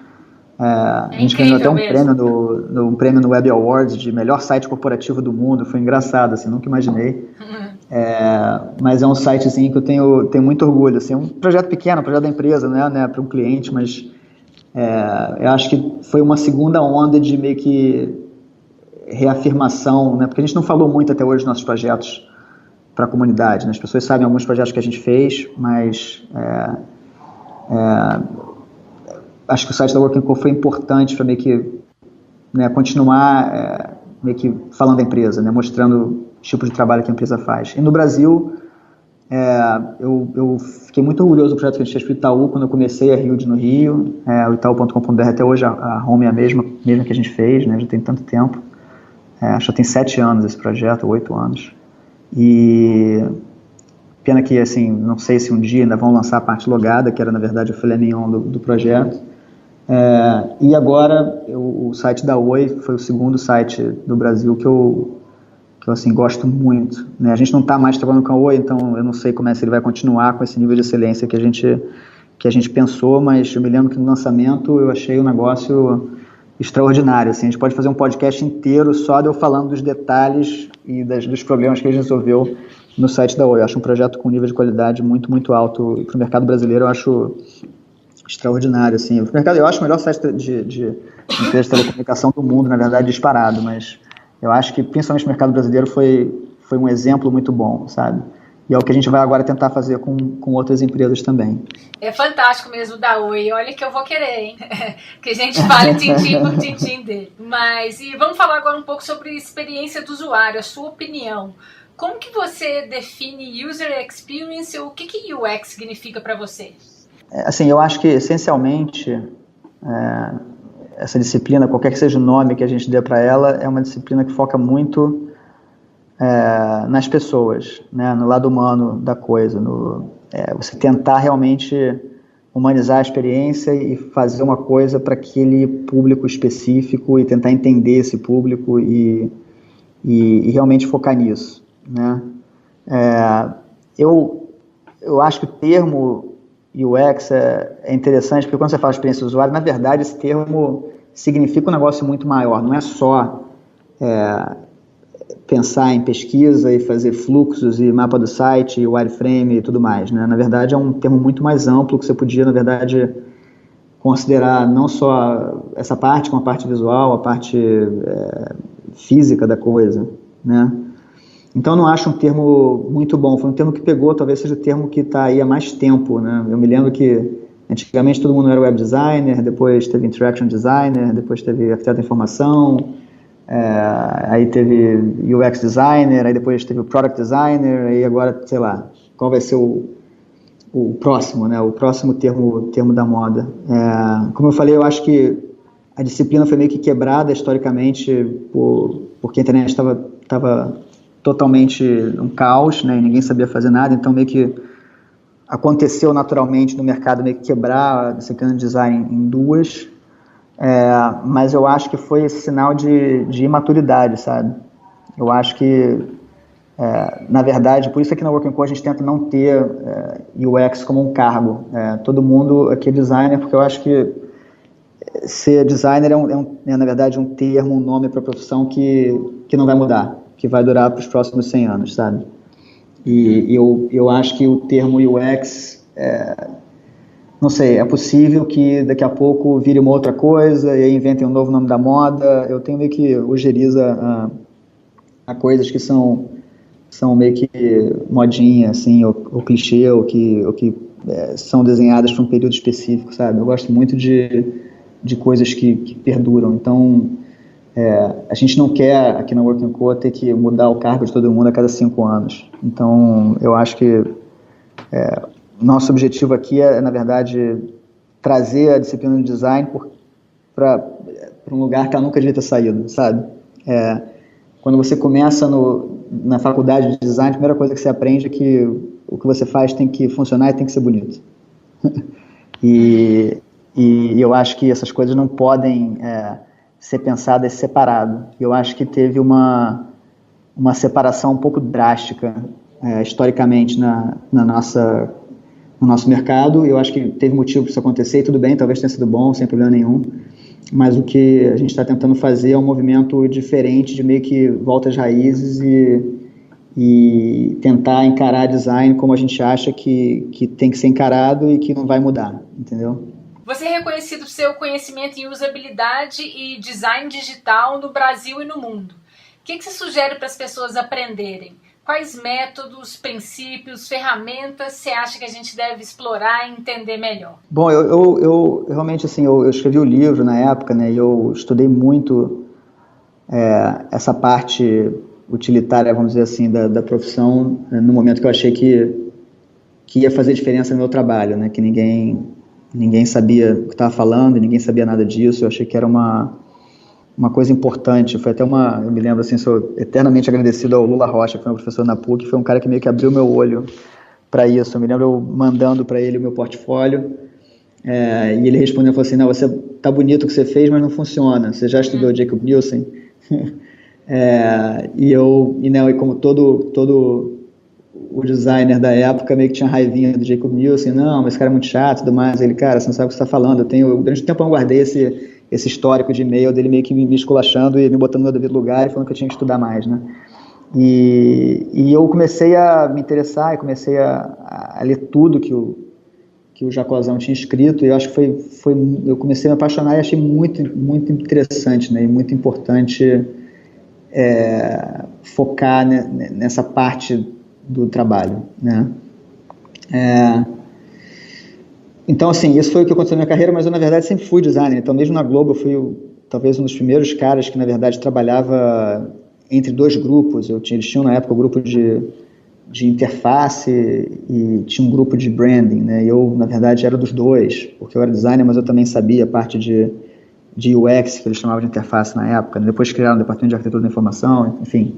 A gente ganhou até um prêmio no Web Awards de melhor site corporativo do mundo. Foi engraçado, assim, nunca imaginei. Mas é um sitezinho que eu tenho muito orgulho, assim, um projeto pequeno, um projeto da empresa, né, para um cliente, mas eu acho que foi uma segunda onda de meio que reafirmação, né, porque a gente não falou muito até hoje dos nossos projetos para a comunidade, né? As pessoas sabem alguns projetos que a gente fez, mas acho que o site da Working Co foi importante para meio que, né, continuar meio que falando da empresa, né, mostrando o tipo de trabalho que a empresa faz. E no Brasil, eu fiquei muito orgulhoso do projeto que a gente fez para o Itaú quando eu comecei a Hilde no Rio. O Itaú.com.br até hoje a home é a mesma que a gente fez, né, já tem tanto tempo. Acho que já tem 7 anos esse projeto, 8 anos. E pena que, assim, não sei se um dia ainda vão lançar a parte logada, que era, na verdade, o filé mignon do projeto. E agora, o site da Oi foi o segundo site do Brasil que eu assim, gosto muito, né? A gente não está mais trabalhando com a Oi, então eu não sei como se ele vai continuar com esse nível de excelência que a gente pensou, mas eu me lembro que no lançamento eu achei um negócio extraordinário. Assim, a gente pode fazer um podcast inteiro só de eu falando dos detalhes e dos problemas que a gente resolveu no site da Oi. Eu acho um projeto com nível de qualidade muito, muito alto. E para o mercado brasileiro eu acho extraordinário, assim. O mercado, eu acho o melhor site de empresa de telecomunicação do mundo, na verdade, disparado, mas eu acho que, principalmente o mercado brasileiro, foi um exemplo muito bom, sabe? E é o que a gente vai agora tentar fazer com outras empresas também. É fantástico mesmo da Oi. Olha que eu vou querer, hein? Que a gente fale tintim por tintim dele. Mas, e vamos falar agora um pouco sobre a experiência do usuário, a sua opinião. Como que você define User Experience ou o que UX significa para você? Assim, eu acho que, essencialmente, essa disciplina, qualquer que seja o nome que a gente dê para ela, é uma disciplina que foca muito nas pessoas, né, no lado humano da coisa, você tentar realmente humanizar a experiência e fazer uma coisa para aquele público específico e tentar entender esse público e realmente focar nisso, né? Eu acho que o termo UX é interessante, porque quando você fala experiência do usuário, na verdade esse termo significa um negócio muito maior, não é só pensar em pesquisa e fazer fluxos e mapa do site, wireframe e tudo mais, né? Na verdade, é um termo muito mais amplo que você podia, na verdade, considerar não só essa parte, como a parte visual, a parte física da coisa, né? Então, eu não acho um termo muito bom. Foi um termo que pegou, talvez seja o termo que está aí há mais tempo, né? Eu me lembro que, antigamente, todo mundo era web designer, depois teve interaction designer, depois teve arquiteto de informação, aí teve UX designer, aí depois teve o product designer, aí agora, sei lá, qual vai ser o próximo, né? O próximo termo da moda. Como eu falei, eu acho que a disciplina foi meio que quebrada historicamente porque a internet estava totalmente um caos, né? E ninguém sabia fazer nada, então meio que aconteceu naturalmente no mercado meio que quebrar a disciplina de design em duas. Mas eu acho que foi esse sinal de imaturidade, sabe? Eu acho que, na verdade, por isso aqui na Working Co a gente tenta não ter UX como um cargo. Todo mundo aqui é designer, porque eu acho que ser designer é na verdade, um termo, um nome para a profissão que não vai mudar, que vai durar para os próximos 100 anos, sabe? E eu acho que o termo UX não sei, é possível que daqui a pouco vire uma outra coisa e aí inventem um novo nome da moda. Eu tenho meio que ojeriza a coisas que são meio que modinha, assim, ou clichê, ou que são desenhadas para um período específico, sabe? Eu gosto muito de coisas que perduram. Então, a gente não quer, aqui na Working Co, ter que mudar o cargo de todo mundo a cada 5 anos. Então, eu acho que nosso objetivo aqui na verdade, trazer a disciplina de design para um lugar que ela nunca devia ter saído, sabe? Quando você começa na faculdade de design, a primeira coisa que você aprende é que o que você faz tem que funcionar e tem que ser bonito. E eu acho que essas coisas não podem ser pensadas separado. Eu acho que teve uma separação um pouco drástica, historicamente, no nosso mercado. Eu acho que teve motivo para isso acontecer, e tudo bem, talvez tenha sido bom, sem problema nenhum, mas o que a gente está tentando fazer é um movimento diferente, de meio que volta às raízes e tentar encarar design como a gente acha que tem que ser encarado e que não vai mudar, entendeu? Você é reconhecido por seu conhecimento em usabilidade e design digital no Brasil e no mundo. O que você sugere para as pessoas aprenderem? Quais métodos, princípios, ferramentas você acha que a gente deve explorar e entender melhor? Bom, eu realmente, assim, eu escrevi o livro na época, né, e eu estudei muito essa parte utilitária, vamos dizer assim, da profissão, no momento que eu achei que ia fazer diferença no meu trabalho, né, que ninguém sabia o que estava falando, ninguém sabia nada disso. Eu achei que era uma coisa importante. Foi até eu me lembro assim, sou eternamente agradecido ao Lula Rocha, que foi um professor na PUC, foi um cara que meio que abriu meu olho para isso. Eu me lembro eu mandando para ele o meu portfólio, e ele respondeu, falou assim, não, tá bonito o que você fez, mas não funciona. Você já estudou Jacob Nielsen? E como todo o designer da época meio que tinha raivinha do Jacob Nielsen, não, mas esse cara é muito chato e tudo mais. Ele, cara, você não sabe o que você está falando. Durante um tempo eu guardei esse histórico de e-mail dele meio que me esculachando e me botando no meu devido lugar e falando que eu tinha que estudar mais, né? E eu comecei a me interessar e comecei a ler tudo que o que o Jacozão tinha escrito, e eu acho que eu comecei a me apaixonar e achei muito, muito interessante, né, e muito importante focar nessa parte do trabalho, né. Então, assim, isso foi o que aconteceu na minha carreira, mas eu, na verdade, sempre fui designer. Então, mesmo na Globo, eu fui talvez um dos primeiros caras que, na verdade, trabalhava entre dois grupos. Eles tinham, na época, o grupo de interface e tinha um grupo de branding, né? E eu, na verdade, era dos dois, porque eu era designer, mas eu também sabia a parte de UX, que eles chamavam de interface na época. Depois criaram o departamento de arquitetura da informação, enfim.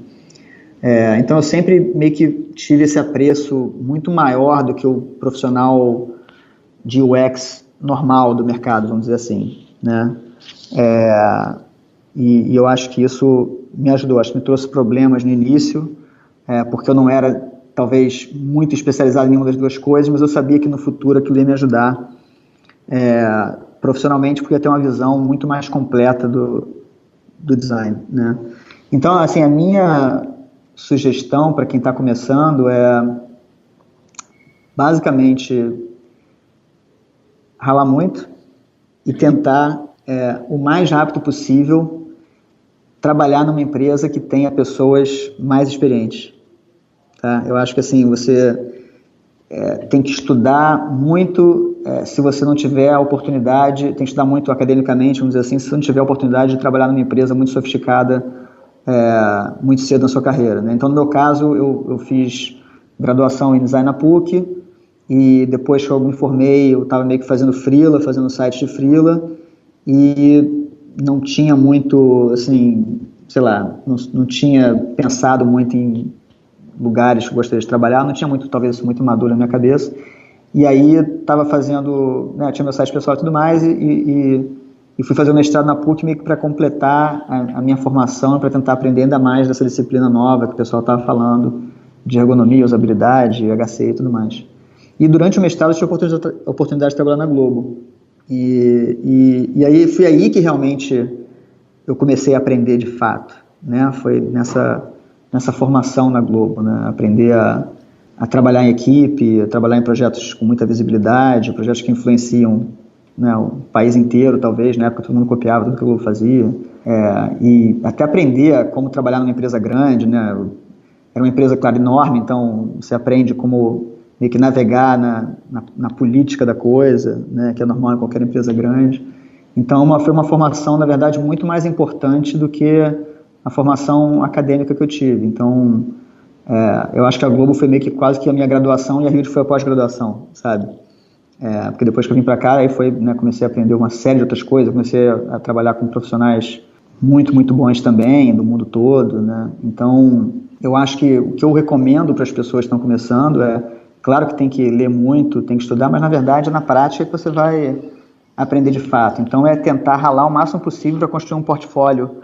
Então, eu sempre meio que tive esse apreço muito maior do que o profissional de UX normal do mercado, vamos dizer assim, né? E eu acho que isso me ajudou, acho que me trouxe problemas no início, porque eu não era, talvez, muito especializado em nenhuma das duas coisas, mas eu sabia que no futuro aquilo ia me ajudar profissionalmente, porque ia ter uma visão muito mais completa do design, né? Então, assim, a minha sugestão para quem está começando é, basicamente, ralar muito e tentar, o mais rápido possível, trabalhar numa empresa que tenha pessoas mais experientes. Tá? Eu acho que assim, você tem que estudar muito, se você não tiver a oportunidade, tem que estudar muito academicamente, vamos dizer assim, se você não tiver a oportunidade de trabalhar numa empresa muito sofisticada muito cedo na sua carreira, né? Então, no meu caso, eu fiz graduação em design na PUC, e depois que eu me formei, eu estava meio que fazendo freela, fazendo site de freela, e não tinha muito, assim, sei lá, não tinha pensado muito em lugares que eu gostaria de trabalhar, não tinha muito, talvez, muito maduro na minha cabeça, e aí estava fazendo, né, tinha meu site pessoal e tudo mais, e fui fazer o mestrado na PUC meio que para completar a minha formação, para tentar aprender ainda mais dessa disciplina nova que o pessoal estava falando, de ergonomia, usabilidade, HC e tudo mais. E durante o mestrado eu tive a oportunidade de trabalhar na Globo. E aí foi aí que realmente eu comecei a aprender de fato, né? Foi nessa formação na Globo, né? Aprender a trabalhar em equipe, a trabalhar em projetos com muita visibilidade, projetos que influenciam, né, o país inteiro, talvez. Na época todo mundo copiava tudo que a Globo fazia. E até aprender como trabalhar numa empresa grande, né? Era uma empresa, claro, enorme, então você aprende como meio que navegar na política da coisa, né, que é normal em qualquer empresa grande. Então, foi uma formação, na verdade, muito mais importante do que a formação acadêmica que eu tive. Então, eu acho que a Globo foi meio que quase que a minha graduação e a Rio foi a pós-graduação, sabe? Porque depois que eu vim para cá, aí né, comecei a aprender uma série de outras coisas, comecei a trabalhar com profissionais muito, muito bons também, do mundo todo, né? Então, eu acho que o que eu recomendo para as pessoas que estão começando claro que tem que ler muito, tem que estudar, mas na verdade é na prática que você vai aprender de fato. Então tentar ralar o máximo possível para construir um portfólio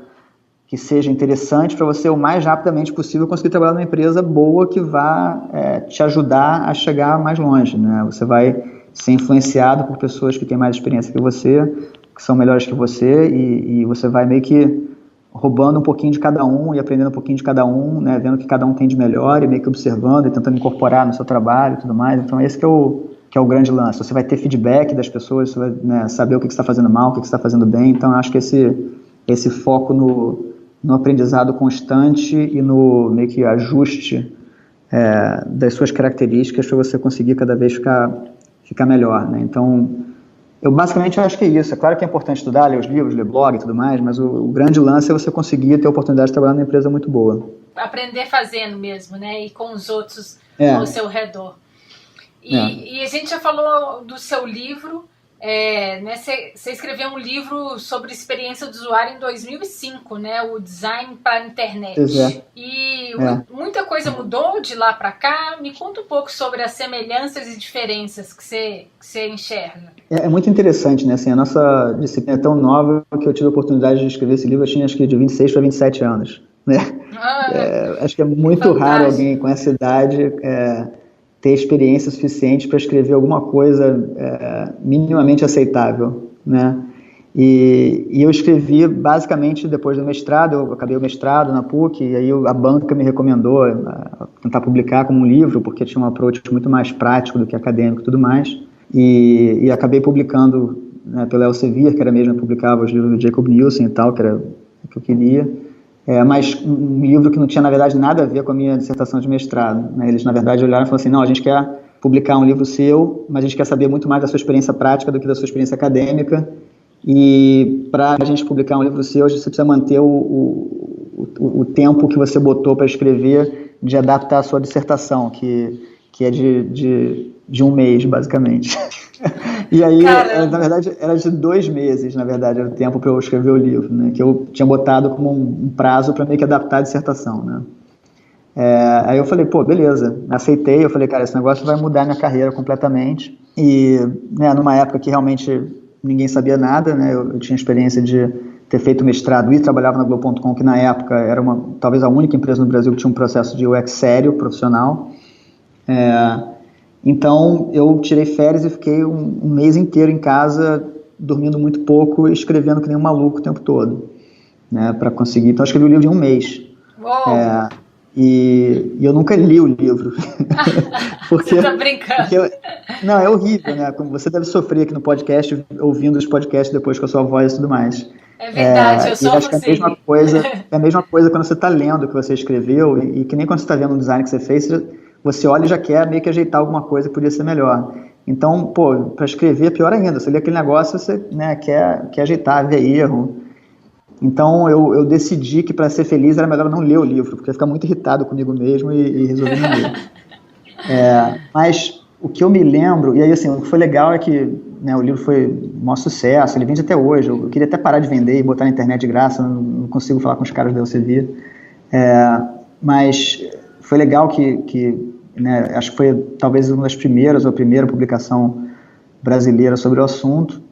que seja interessante para você o mais rapidamente possível conseguir trabalhar numa empresa boa que vá te ajudar a chegar mais longe, né? Você vai ser influenciado por pessoas que têm mais experiência que você, que são melhores que você, e você vai meio que roubando um pouquinho de cada um e aprendendo um pouquinho de cada um, né, vendo o que cada um tem de melhor e meio que observando e tentando incorporar no seu trabalho e tudo mais. Então esse que é o grande lance. Você vai ter feedback das pessoas, você vai, né, saber o que você está fazendo mal, o que você está fazendo bem. Então eu acho que esse foco no aprendizado constante e no meio que ajuste das suas características para você conseguir cada vez ficar melhor, né? Então eu basicamente acho que é isso. É claro que é importante estudar, ler os livros, ler blog e tudo mais, mas o grande lance é você conseguir ter a oportunidade de trabalhar numa empresa muito boa. Aprender fazendo mesmo, né? E com os outros ao seu redor. E a gente já falou do seu livro, né? Você escreveu um livro sobre experiência do usuário em 2005, né? O Design para a Internet. E muita coisa mudou de lá para cá. Me conta um pouco sobre as semelhanças e diferenças que você enxerga. É muito interessante, né? Assim, a nossa disciplina é tão nova que eu tive a oportunidade de escrever esse livro, eu tinha acho que de 26 para 27 anos, né? Acho que é muito raro alguém com essa idade ter experiência suficiente para escrever alguma coisa minimamente aceitável, né? E eu escrevi basicamente depois do mestrado, eu acabei o mestrado na PUC, e aí a banca me recomendou tentar publicar como um livro, porque tinha um approach muito mais prático do que acadêmico e tudo mais. e acabei publicando, né, pela Elsevier, que era mesmo que publicava os livros do Jacob Nielsen e tal, que era o que eu queria, mas um livro que não tinha, na verdade, nada a ver com a minha dissertação de mestrado, né? Eles, na verdade, olharam e falaram assim, não, a gente quer publicar um livro seu, mas a gente quer saber muito mais da sua experiência prática do que da sua experiência acadêmica, e para a gente publicar um livro seu, você precisa manter o tempo que você botou para escrever, de adaptar a sua dissertação, que é de um mês, basicamente. E aí, na verdade, era de 2 meses, na verdade, era o tempo para eu escrever o livro, né, que eu tinha botado como um prazo para meio que adaptar a dissertação, né. Aí eu falei, pô, beleza, aceitei, eu falei, cara, esse negócio vai mudar minha carreira completamente, e, né, numa época que realmente ninguém sabia nada, né, eu tinha experiência de ter feito mestrado e trabalhava na Globo.com, que na época era talvez a única empresa no Brasil que tinha um processo de UX sério, profissional. Então eu tirei férias e fiquei um mês inteiro em casa, dormindo muito pouco e escrevendo que nem um maluco o tempo todo, né, para conseguir. Então eu escrevi o livro em um mês. E eu nunca li o livro. Porque, você tá brincando. Não, é horrível, né? Como você deve sofrer aqui no podcast, ouvindo os podcasts depois com a sua voz e tudo mais. É verdade, eu sou acho que é a mesma coisa quando você está lendo o que você escreveu, e que nem quando você está vendo um design que você fez, você olha e já quer meio que ajeitar alguma coisa que podia ser melhor. Então, pô, para escrever é pior ainda. Você lê aquele negócio, você, né, quer ajeitar, ver erro. Então, eu decidi que para ser feliz era melhor não ler o livro, porque eu ia ficar muito irritado comigo mesmo e resolvi não ler. Mas o que eu me lembro, e aí assim, o que foi legal é que, né, o livro foi um maior sucesso, ele vende até hoje. Eu queria até parar de vender e botar na internet de graça, não consigo falar com os caras da Elsevier. Mas foi legal que né, acho que foi talvez uma das primeiras ou a primeira publicação brasileira sobre o assunto.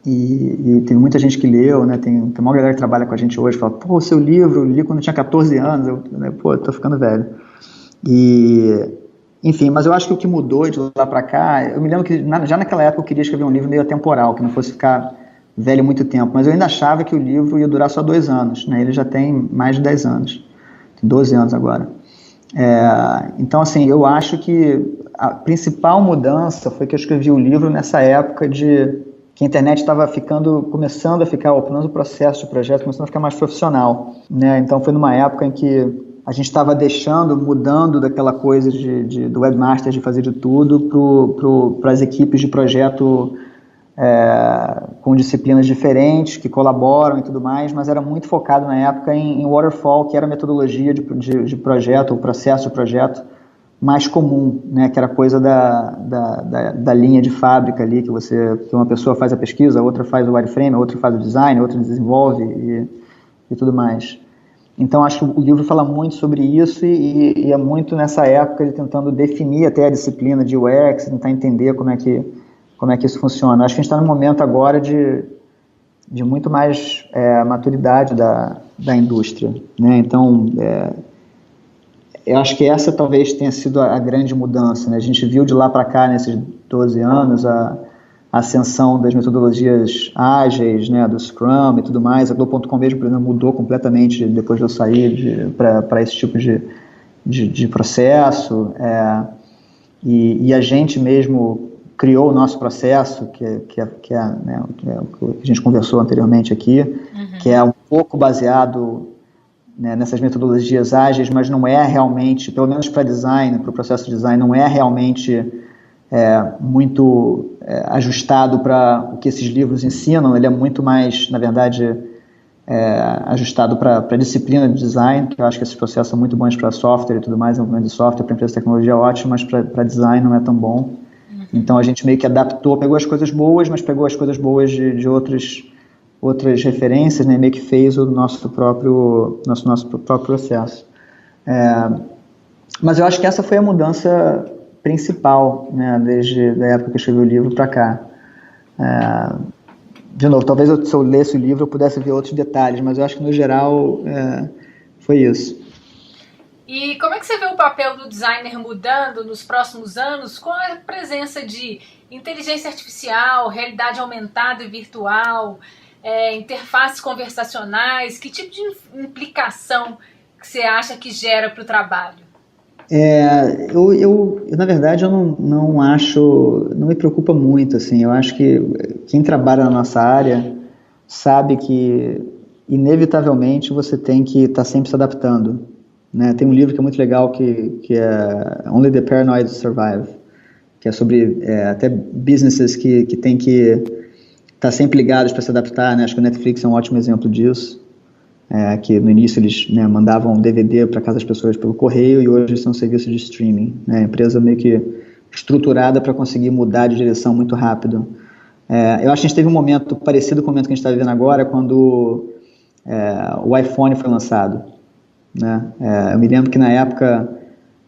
E tem muita gente que leu, né? Tem uma galera que trabalha com a gente hoje, fala, pô, o seu livro, eu li quando eu tinha 14 anos, eu tô ficando velho. Enfim, mas eu acho que o que mudou de lá para cá, eu me lembro que já naquela época eu queria escrever um livro meio atemporal, que não fosse ficar velho muito tempo, mas eu ainda achava que o livro ia durar só 2 anos, né? Ele já tem mais de 10 anos, tem 12 anos agora. Então, assim, eu acho que a principal mudança foi que eu escrevi o livro nessa época que a internet estava começando a ficar, pelo menos o processo de projeto começando a ficar mais profissional, né? Então foi numa época em que a gente estava mudando daquela coisa do webmaster de fazer de tudo para as equipes de projeto com disciplinas diferentes, que colaboram e tudo mais, mas era muito focado na época em waterfall, que era a metodologia de projeto, o processo de projeto mais comum, né, que era coisa da linha de fábrica ali, que uma pessoa faz a pesquisa, a outra faz o wireframe, a outra faz o design, a outra desenvolve e tudo mais. Então acho que o livro fala muito sobre isso e é muito nessa época ele tentando definir até a disciplina de UX, tentar entender como é que isso funciona. Acho que a gente está num momento agora de muito mais maturidade da indústria, né? Então eu acho que essa talvez tenha sido a grande mudança, né? A gente viu de lá para cá, nesses 12 anos, a ascensão das metodologias ágeis, né, do Scrum e tudo mais. A Globo.com mesmo, por exemplo, mudou completamente depois de eu sair para esse tipo de processo. E a gente mesmo criou o nosso processo, que né, o que a gente conversou anteriormente aqui, que é um pouco baseado, né, nessas metodologias ágeis, mas não é realmente, pelo menos para design, para o processo de design, não é realmente muito ajustado para o que esses livros ensinam. Ele é muito mais, na verdade, ajustado para a disciplina de design, que eu acho que esses processos são muito bons para software e tudo mais, desenvolvimento de software, para empresa de tecnologia é ótimo, mas para design não é tão bom. Então a gente meio que adaptou, pegou as coisas boas, mas pegou as coisas boas de outras referências, né, meio que fez o nosso próprio processo. Mas eu acho que essa foi a mudança principal, né, desde a época que eu escrevi o livro para cá. De novo, talvez se eu lesse o livro eu pudesse ver outros detalhes, mas eu acho que no geral foi isso. E como é que você vê o papel do designer mudando nos próximos anos com a presença de inteligência artificial, realidade aumentada e virtual, interfaces conversacionais? Que tipo de implicação que você acha que gera para o trabalho? Na verdade, eu não acho, não me preocupa muito, assim, eu acho que quem trabalha na nossa área sabe que, inevitavelmente, você tem que estar sempre se adaptando, né? Tem um livro que é muito legal, que é Only the Paranoid Survive, que é sobre até businesses que têm que estar sempre ligados para se adaptar, né? Acho que o Netflix é um ótimo exemplo disso. Que no início eles, né, mandavam um DVD para casa das pessoas pelo correio e hoje são serviços de streaming, né? Empresa meio que estruturada para conseguir mudar de direção muito rápido. Eu acho que a gente teve um momento parecido com o momento que a gente está vivendo agora, quando o iPhone foi lançado, né? Eu me lembro que na época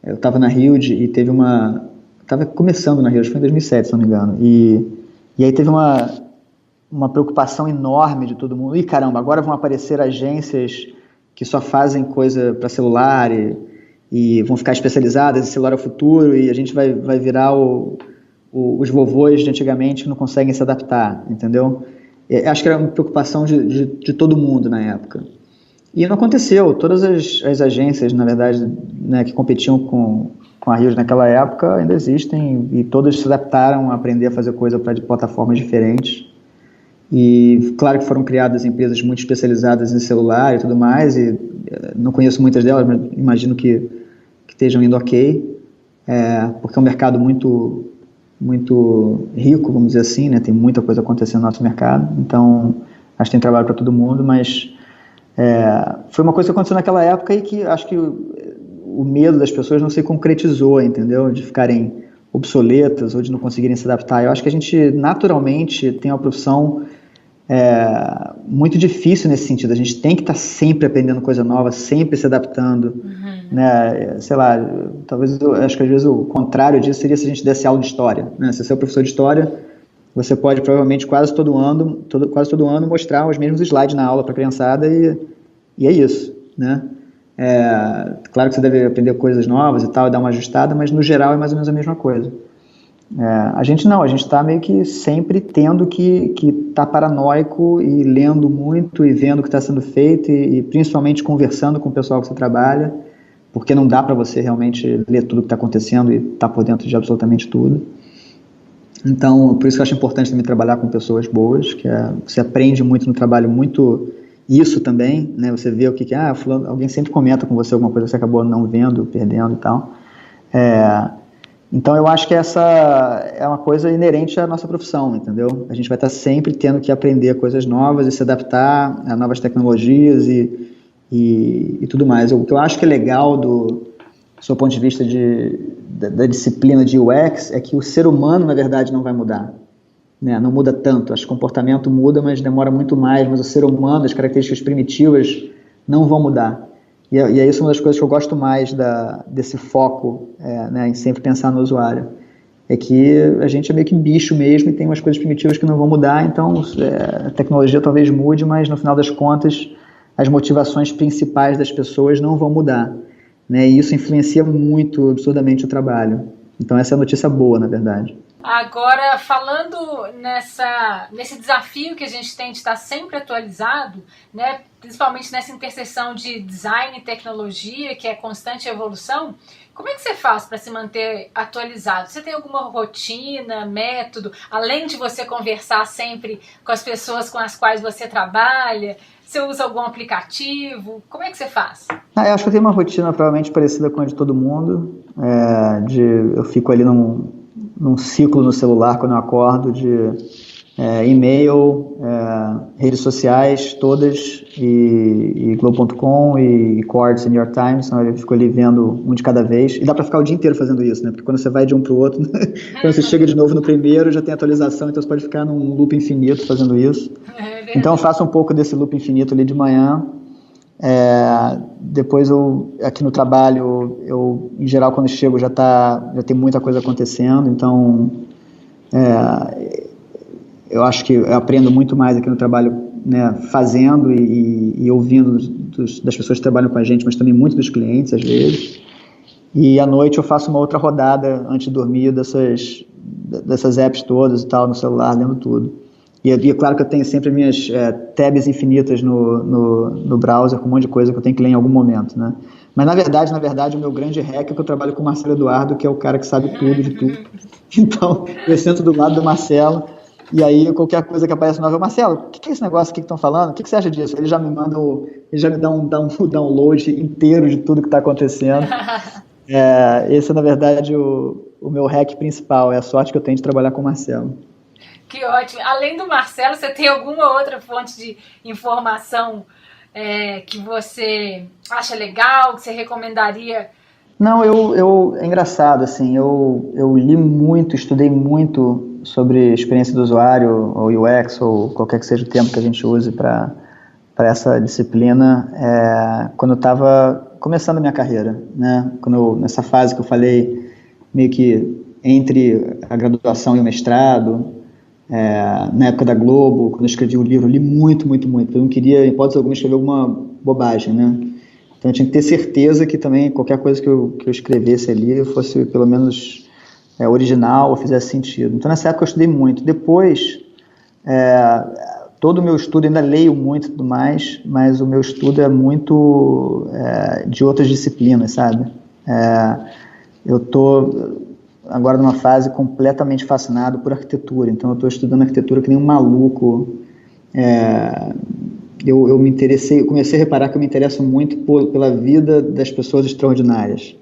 eu estava na Hilde e teve estava começando na Hilde, foi em 2007, se não me engano, e aí teve uma preocupação enorme de todo mundo. Caramba, agora vão aparecer agências que só fazem coisa para celular e vão ficar especializadas em celular ao futuro e a gente vai virar os vovôs de antigamente que não conseguem se adaptar, entendeu? Acho que era uma preocupação de todo mundo na época. E não aconteceu. Todas as agências, na verdade, né, que competiam com a Rios naquela época ainda existem e todas se adaptaram a aprender a fazer coisa para plataformas diferentes. E claro que foram criadas empresas muito especializadas em celular e tudo mais, e não conheço muitas delas, mas imagino que estejam indo ok, porque é um mercado muito, muito rico, vamos dizer assim, né? Tem muita coisa acontecendo no nosso mercado, então acho que tem trabalho para todo mundo, mas foi uma coisa que aconteceu naquela época e que acho que o medo das pessoas não se concretizou, entendeu? De ficarem obsoletas ou de não conseguirem se adaptar. Eu acho que a gente naturalmente tem uma profissão muito difícil nesse sentido. A gente tem que estar sempre aprendendo coisa nova, sempre se adaptando, né? Sei lá, talvez acho que às vezes o contrário disso seria se a gente desse aula de história, né? Se você é um professor de história, você pode provavelmente quase todo ano mostrar os mesmos slides na aula para a criançada e é isso, né? Claro que você deve aprender coisas novas e tal, e dar uma ajustada, mas no geral é mais ou menos a mesma coisa. A gente está meio que sempre tendo que estar paranoico e lendo muito e vendo o que está sendo feito e principalmente conversando com o pessoal que você trabalha, porque não dá para você realmente ler tudo o que está acontecendo e estar por dentro de absolutamente tudo. Então, por isso que eu acho importante também trabalhar com pessoas boas, que você aprende muito no trabalho, muito isso também, né? Você vê o que fulano, alguém sempre comenta com você alguma coisa que você acabou não vendo, perdendo e tal. Então eu acho que essa é uma coisa inerente à nossa profissão, entendeu? A gente vai estar sempre tendo que aprender coisas novas e se adaptar a novas tecnologias e tudo mais. O que eu acho que é legal do seu ponto de vista da disciplina de UX é que o ser humano, na verdade, não vai mudar, né? Não muda tanto. Acho que o comportamento muda, mas demora muito mais, mas o ser humano, as características primitivas não vão mudar. E é isso uma das coisas que eu gosto mais desse foco, né, em sempre pensar no usuário. É que a gente é meio que bicho mesmo e tem umas coisas primitivas que não vão mudar, então a tecnologia talvez mude, mas no final das contas as motivações principais das pessoas não vão mudar, né, e isso influencia muito absurdamente o trabalho. Então essa é a notícia boa, na verdade. Agora, falando nesse desafio que a gente tem de estar sempre atualizado, né, principalmente nessa interseção de design e tecnologia, que é constante evolução, como é que você faz para se manter atualizado? Você tem alguma rotina, método, além de você conversar sempre com as pessoas com as quais você trabalha? Você usa algum aplicativo? Como é que você faz? Eu acho que eu tenho uma rotina provavelmente parecida com a de todo mundo. Eu fico ali num ciclo no celular quando eu acordo de e-mail, redes sociais todas e Globo.com e Quartz e New York Times. Então eu fico ali vendo um de cada vez e dá para ficar o dia inteiro fazendo isso, né? Porque quando você vai de um para o outro, quando você chega de novo no primeiro já tem atualização, então você pode ficar num loop infinito fazendo isso. Então eu faço um pouco desse loop infinito ali de manhã. Depois aqui no trabalho eu em geral quando chego já tem muita coisa acontecendo, então eu acho que eu aprendo muito mais aqui no trabalho, né, fazendo e ouvindo das pessoas que trabalham com a gente, mas também muito dos clientes às vezes. E à noite eu faço uma outra rodada antes de dormir dessas apps todas e tal no celular, lendo tudo. E é claro que eu tenho sempre minhas tabs infinitas no browser, com um monte de coisa que eu tenho que ler em algum momento, né? Mas, na verdade, o meu grande hack é que eu trabalho com o Marcelo Eduardo, que é o cara que sabe tudo de tudo. Então, eu sento do lado do Marcelo, e aí qualquer coisa que aparece nova, Marcelo, o que é esse negócio aqui que estão falando? O que você acha disso? Ele já me dá um download inteiro de tudo que está acontecendo. Esse é, na verdade, o meu hack principal, é a sorte que eu tenho de trabalhar com o Marcelo. Que ótimo. Além do Marcelo, você tem alguma outra fonte de informação que você acha legal, que você recomendaria? Não, é engraçado, assim, eu li muito, estudei muito sobre experiência do usuário, ou UX, ou qualquer que seja o termo que a gente use para essa disciplina, quando eu estava começando a minha carreira, né? Nessa fase que eu falei, meio que entre a graduação e o mestrado, na época da Globo, quando eu escrevi o livro, eu li muito, muito, muito. Eu não queria, em hipótese alguma, escrever alguma bobagem, né? Então eu tinha que ter certeza que também qualquer coisa que eu escrevesse ali fosse pelo menos original ou fizesse sentido. Então nessa época eu estudei muito. Depois, todo o meu estudo, ainda leio muito e tudo mais, mas o meu estudo é muito de outras disciplinas, sabe? Eu estou agora numa fase completamente fascinado por arquitetura, então eu estou estudando arquitetura que nem um maluco. Eu me interessei, comecei a reparar que eu me interesso muito pela vida das pessoas extraordinárias,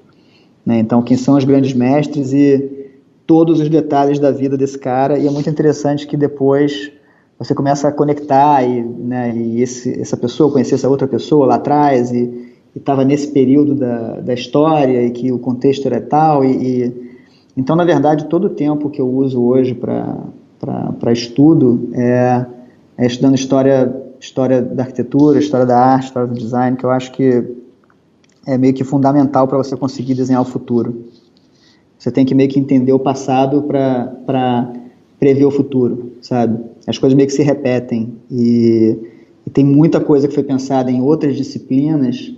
né? Então, quem são os grandes mestres e todos os detalhes da vida desse cara, e é muito interessante que depois você começa a conectar e essa pessoa conhecer essa outra pessoa lá atrás e estava nesse período da história e que o contexto era tal então, na verdade, todo o tempo que eu uso hoje para estudo é estudando história da arquitetura, história da arte, história do design, que eu acho que é meio que fundamental para você conseguir desenhar o futuro. Você tem que meio que entender o passado para prever o futuro, sabe? As coisas meio que se repetem e tem muita coisa que foi pensada em outras disciplinas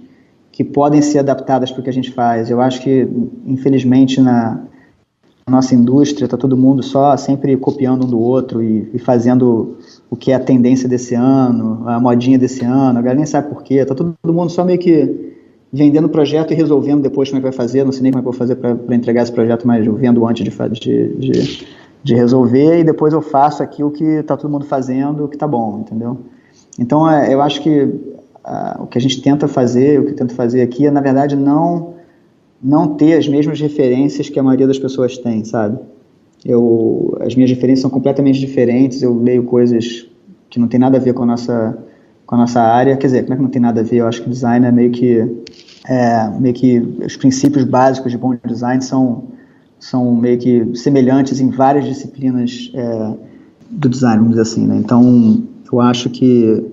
que podem ser adaptadas para o que a gente faz. Eu acho que, infelizmente, na nossa indústria está todo mundo só sempre copiando um do outro e fazendo o que é a tendência desse ano, a modinha desse ano, a galera nem sabe por quê, está todo mundo só meio que vendendo o projeto e resolvendo depois como é que vai fazer, não sei nem como é que eu vou fazer para entregar esse projeto, mas eu vendo antes de resolver e depois eu faço aquilo que está todo mundo fazendo, que está bom, entendeu? Então eu acho que o que a gente tenta fazer, o que eu tento fazer aqui é, na verdade, não ter as mesmas referências que a maioria das pessoas tem, sabe? As minhas referências são completamente diferentes, eu leio coisas que não tem nada a ver com a nossa área, quer dizer, como é que não tem nada a ver? Eu acho que design é meio que os princípios básicos de bom design são meio que semelhantes em várias disciplinas do design, vamos dizer assim, né? Então, eu acho que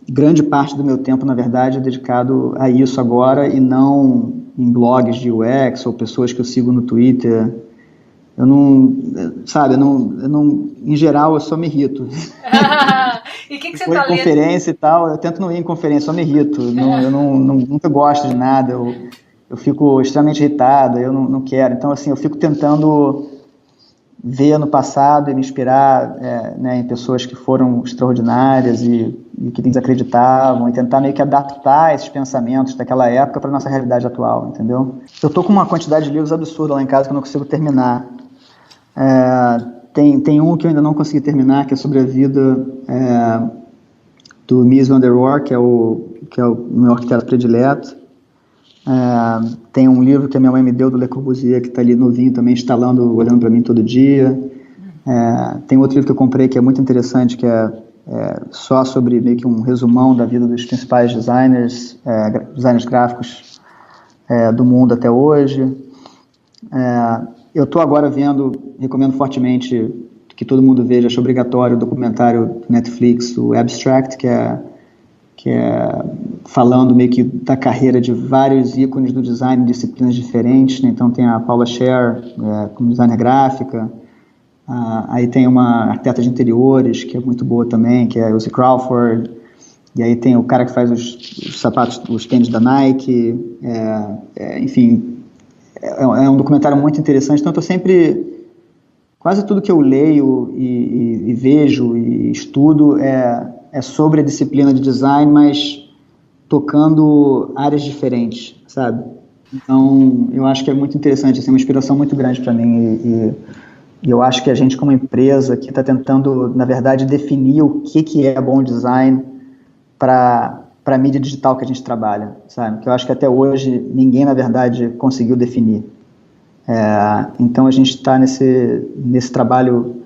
grande parte do meu tempo, na verdade, é dedicado a isso agora e não em blogs de UX ou pessoas que eu sigo no Twitter. Eu não, em geral, eu só me irrito. E o que você tá lendo? Conferência e tal, eu tento não ir em conferência, só me irrito. Eu nunca gosto de nada, eu fico extremamente irritado, eu não quero. Então, assim, eu fico tentando ver no passado e me inspirar em pessoas que foram extraordinárias e que eles acreditavam, e tentar meio que adaptar esses pensamentos daquela época para a nossa realidade atual, entendeu? Eu tô com uma quantidade de livros absurda lá em casa que eu não consigo terminar. Tem um que eu ainda não consegui terminar, que é sobre a vida do Mies van der Rohe, que é o meu arquiteto predileto. Tem um livro que a minha mãe me deu, do Le Corbusier, que está ali novinho também, instalando, olhando para mim todo dia. Tem outro livro que eu comprei que é muito interessante, que é só sobre meio que um resumão da vida dos principais designers gráficos do mundo até hoje. Eu estou agora recomendo fortemente que todo mundo veja, acho obrigatório, o documentário do Netflix, o Abstract, que é falando meio que da carreira de vários ícones do design em disciplinas diferentes, né? Então tem a Paula Scher como designer gráfica, aí tem uma arquiteta de interiores que é muito boa também, que é a Elsie Crawford, e aí tem o cara que faz os sapatos, os tênis da Nike, enfim, é um documentário muito interessante. Então eu estou sempre quase tudo que eu leio e vejo e estudo é sobre a disciplina de design, mas tocando áreas diferentes, sabe? Então, eu acho que é muito interessante, assim, uma inspiração muito grande para mim e eu acho que a gente, como empresa, que está tentando, na verdade, definir o que é bom design para a mídia digital que a gente trabalha, sabe? Que eu acho que até hoje ninguém, na verdade, conseguiu definir. Então, a gente está nesse trabalho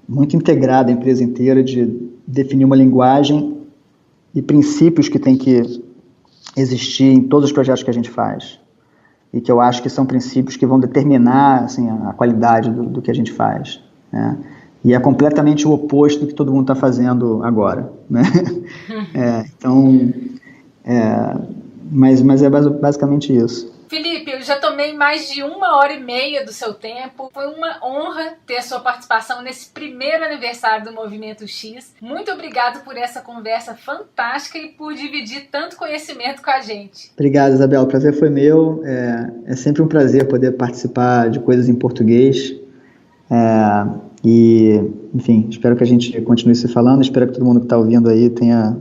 muito integrado, a empresa inteira, de definir uma linguagem e princípios que tem que existir em todos os projetos que a gente faz. E que eu acho que são princípios que vão determinar assim, a qualidade do que a gente faz, né? E é completamente o oposto do que todo mundo está fazendo agora, né? Mas é basicamente isso. Felipe, eu já tomei mais de 1h30 do seu tempo. Foi uma honra ter a sua participação nesse primeiro aniversário do Movimento X. Muito obrigado por essa conversa fantástica e por dividir tanto conhecimento com a gente. Obrigado, Isabela. O prazer foi meu. É sempre um prazer poder participar de coisas em português. Enfim, espero que a gente continue se falando. Espero que todo mundo que está ouvindo aí tenha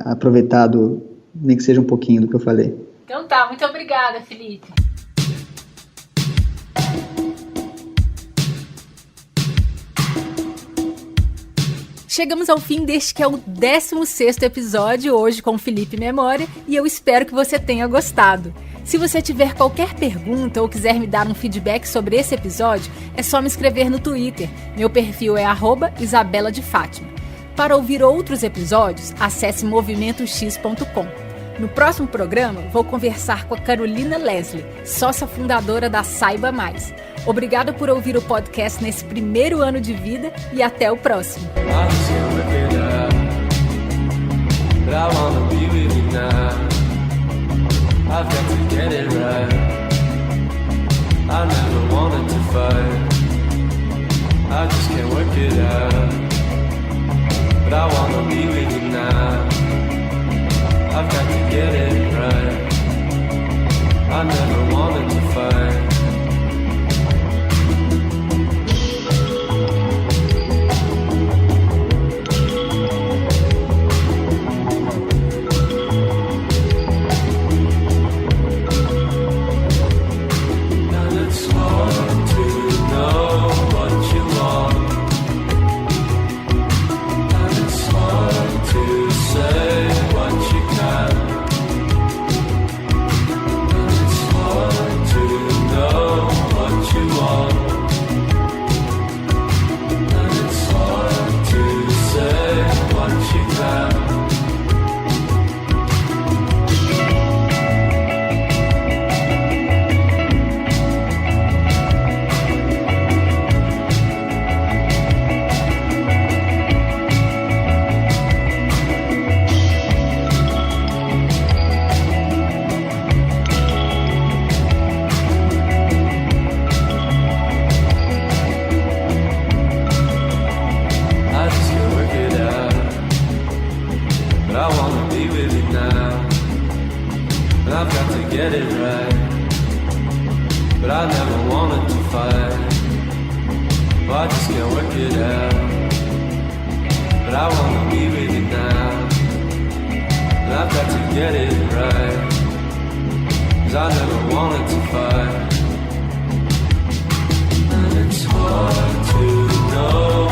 aproveitado, nem que seja um pouquinho do que eu falei. Então tá, muito obrigada, Felipe. Chegamos ao fim deste que é o 16º episódio, hoje com Felipe Memória, e eu espero que você tenha gostado. Se você tiver qualquer pergunta ou quiser me dar um feedback sobre esse episódio, é só me escrever no Twitter. Meu perfil é @IsabelaDeFátima. Para ouvir outros episódios, acesse movimentox.com. No próximo programa, vou conversar com a Carolina Leslie, sócia fundadora da Saiba Mais. Obrigada por ouvir o podcast nesse primeiro ano de vida e até o próximo. I've got to get it right. I never wanted to fight. And it's hard to know what you want. And it's hard to say what you can. And it's hard to know what you want. And it's hard to say what you can. I just can't work it out, but I wanna be with you now. And I've got to get it right, but I never wanted to fight. Well, I just can't work it out, but I wanna be with you now. And I've got to get it right, 'cause I never wanted to fight. And it's hard to know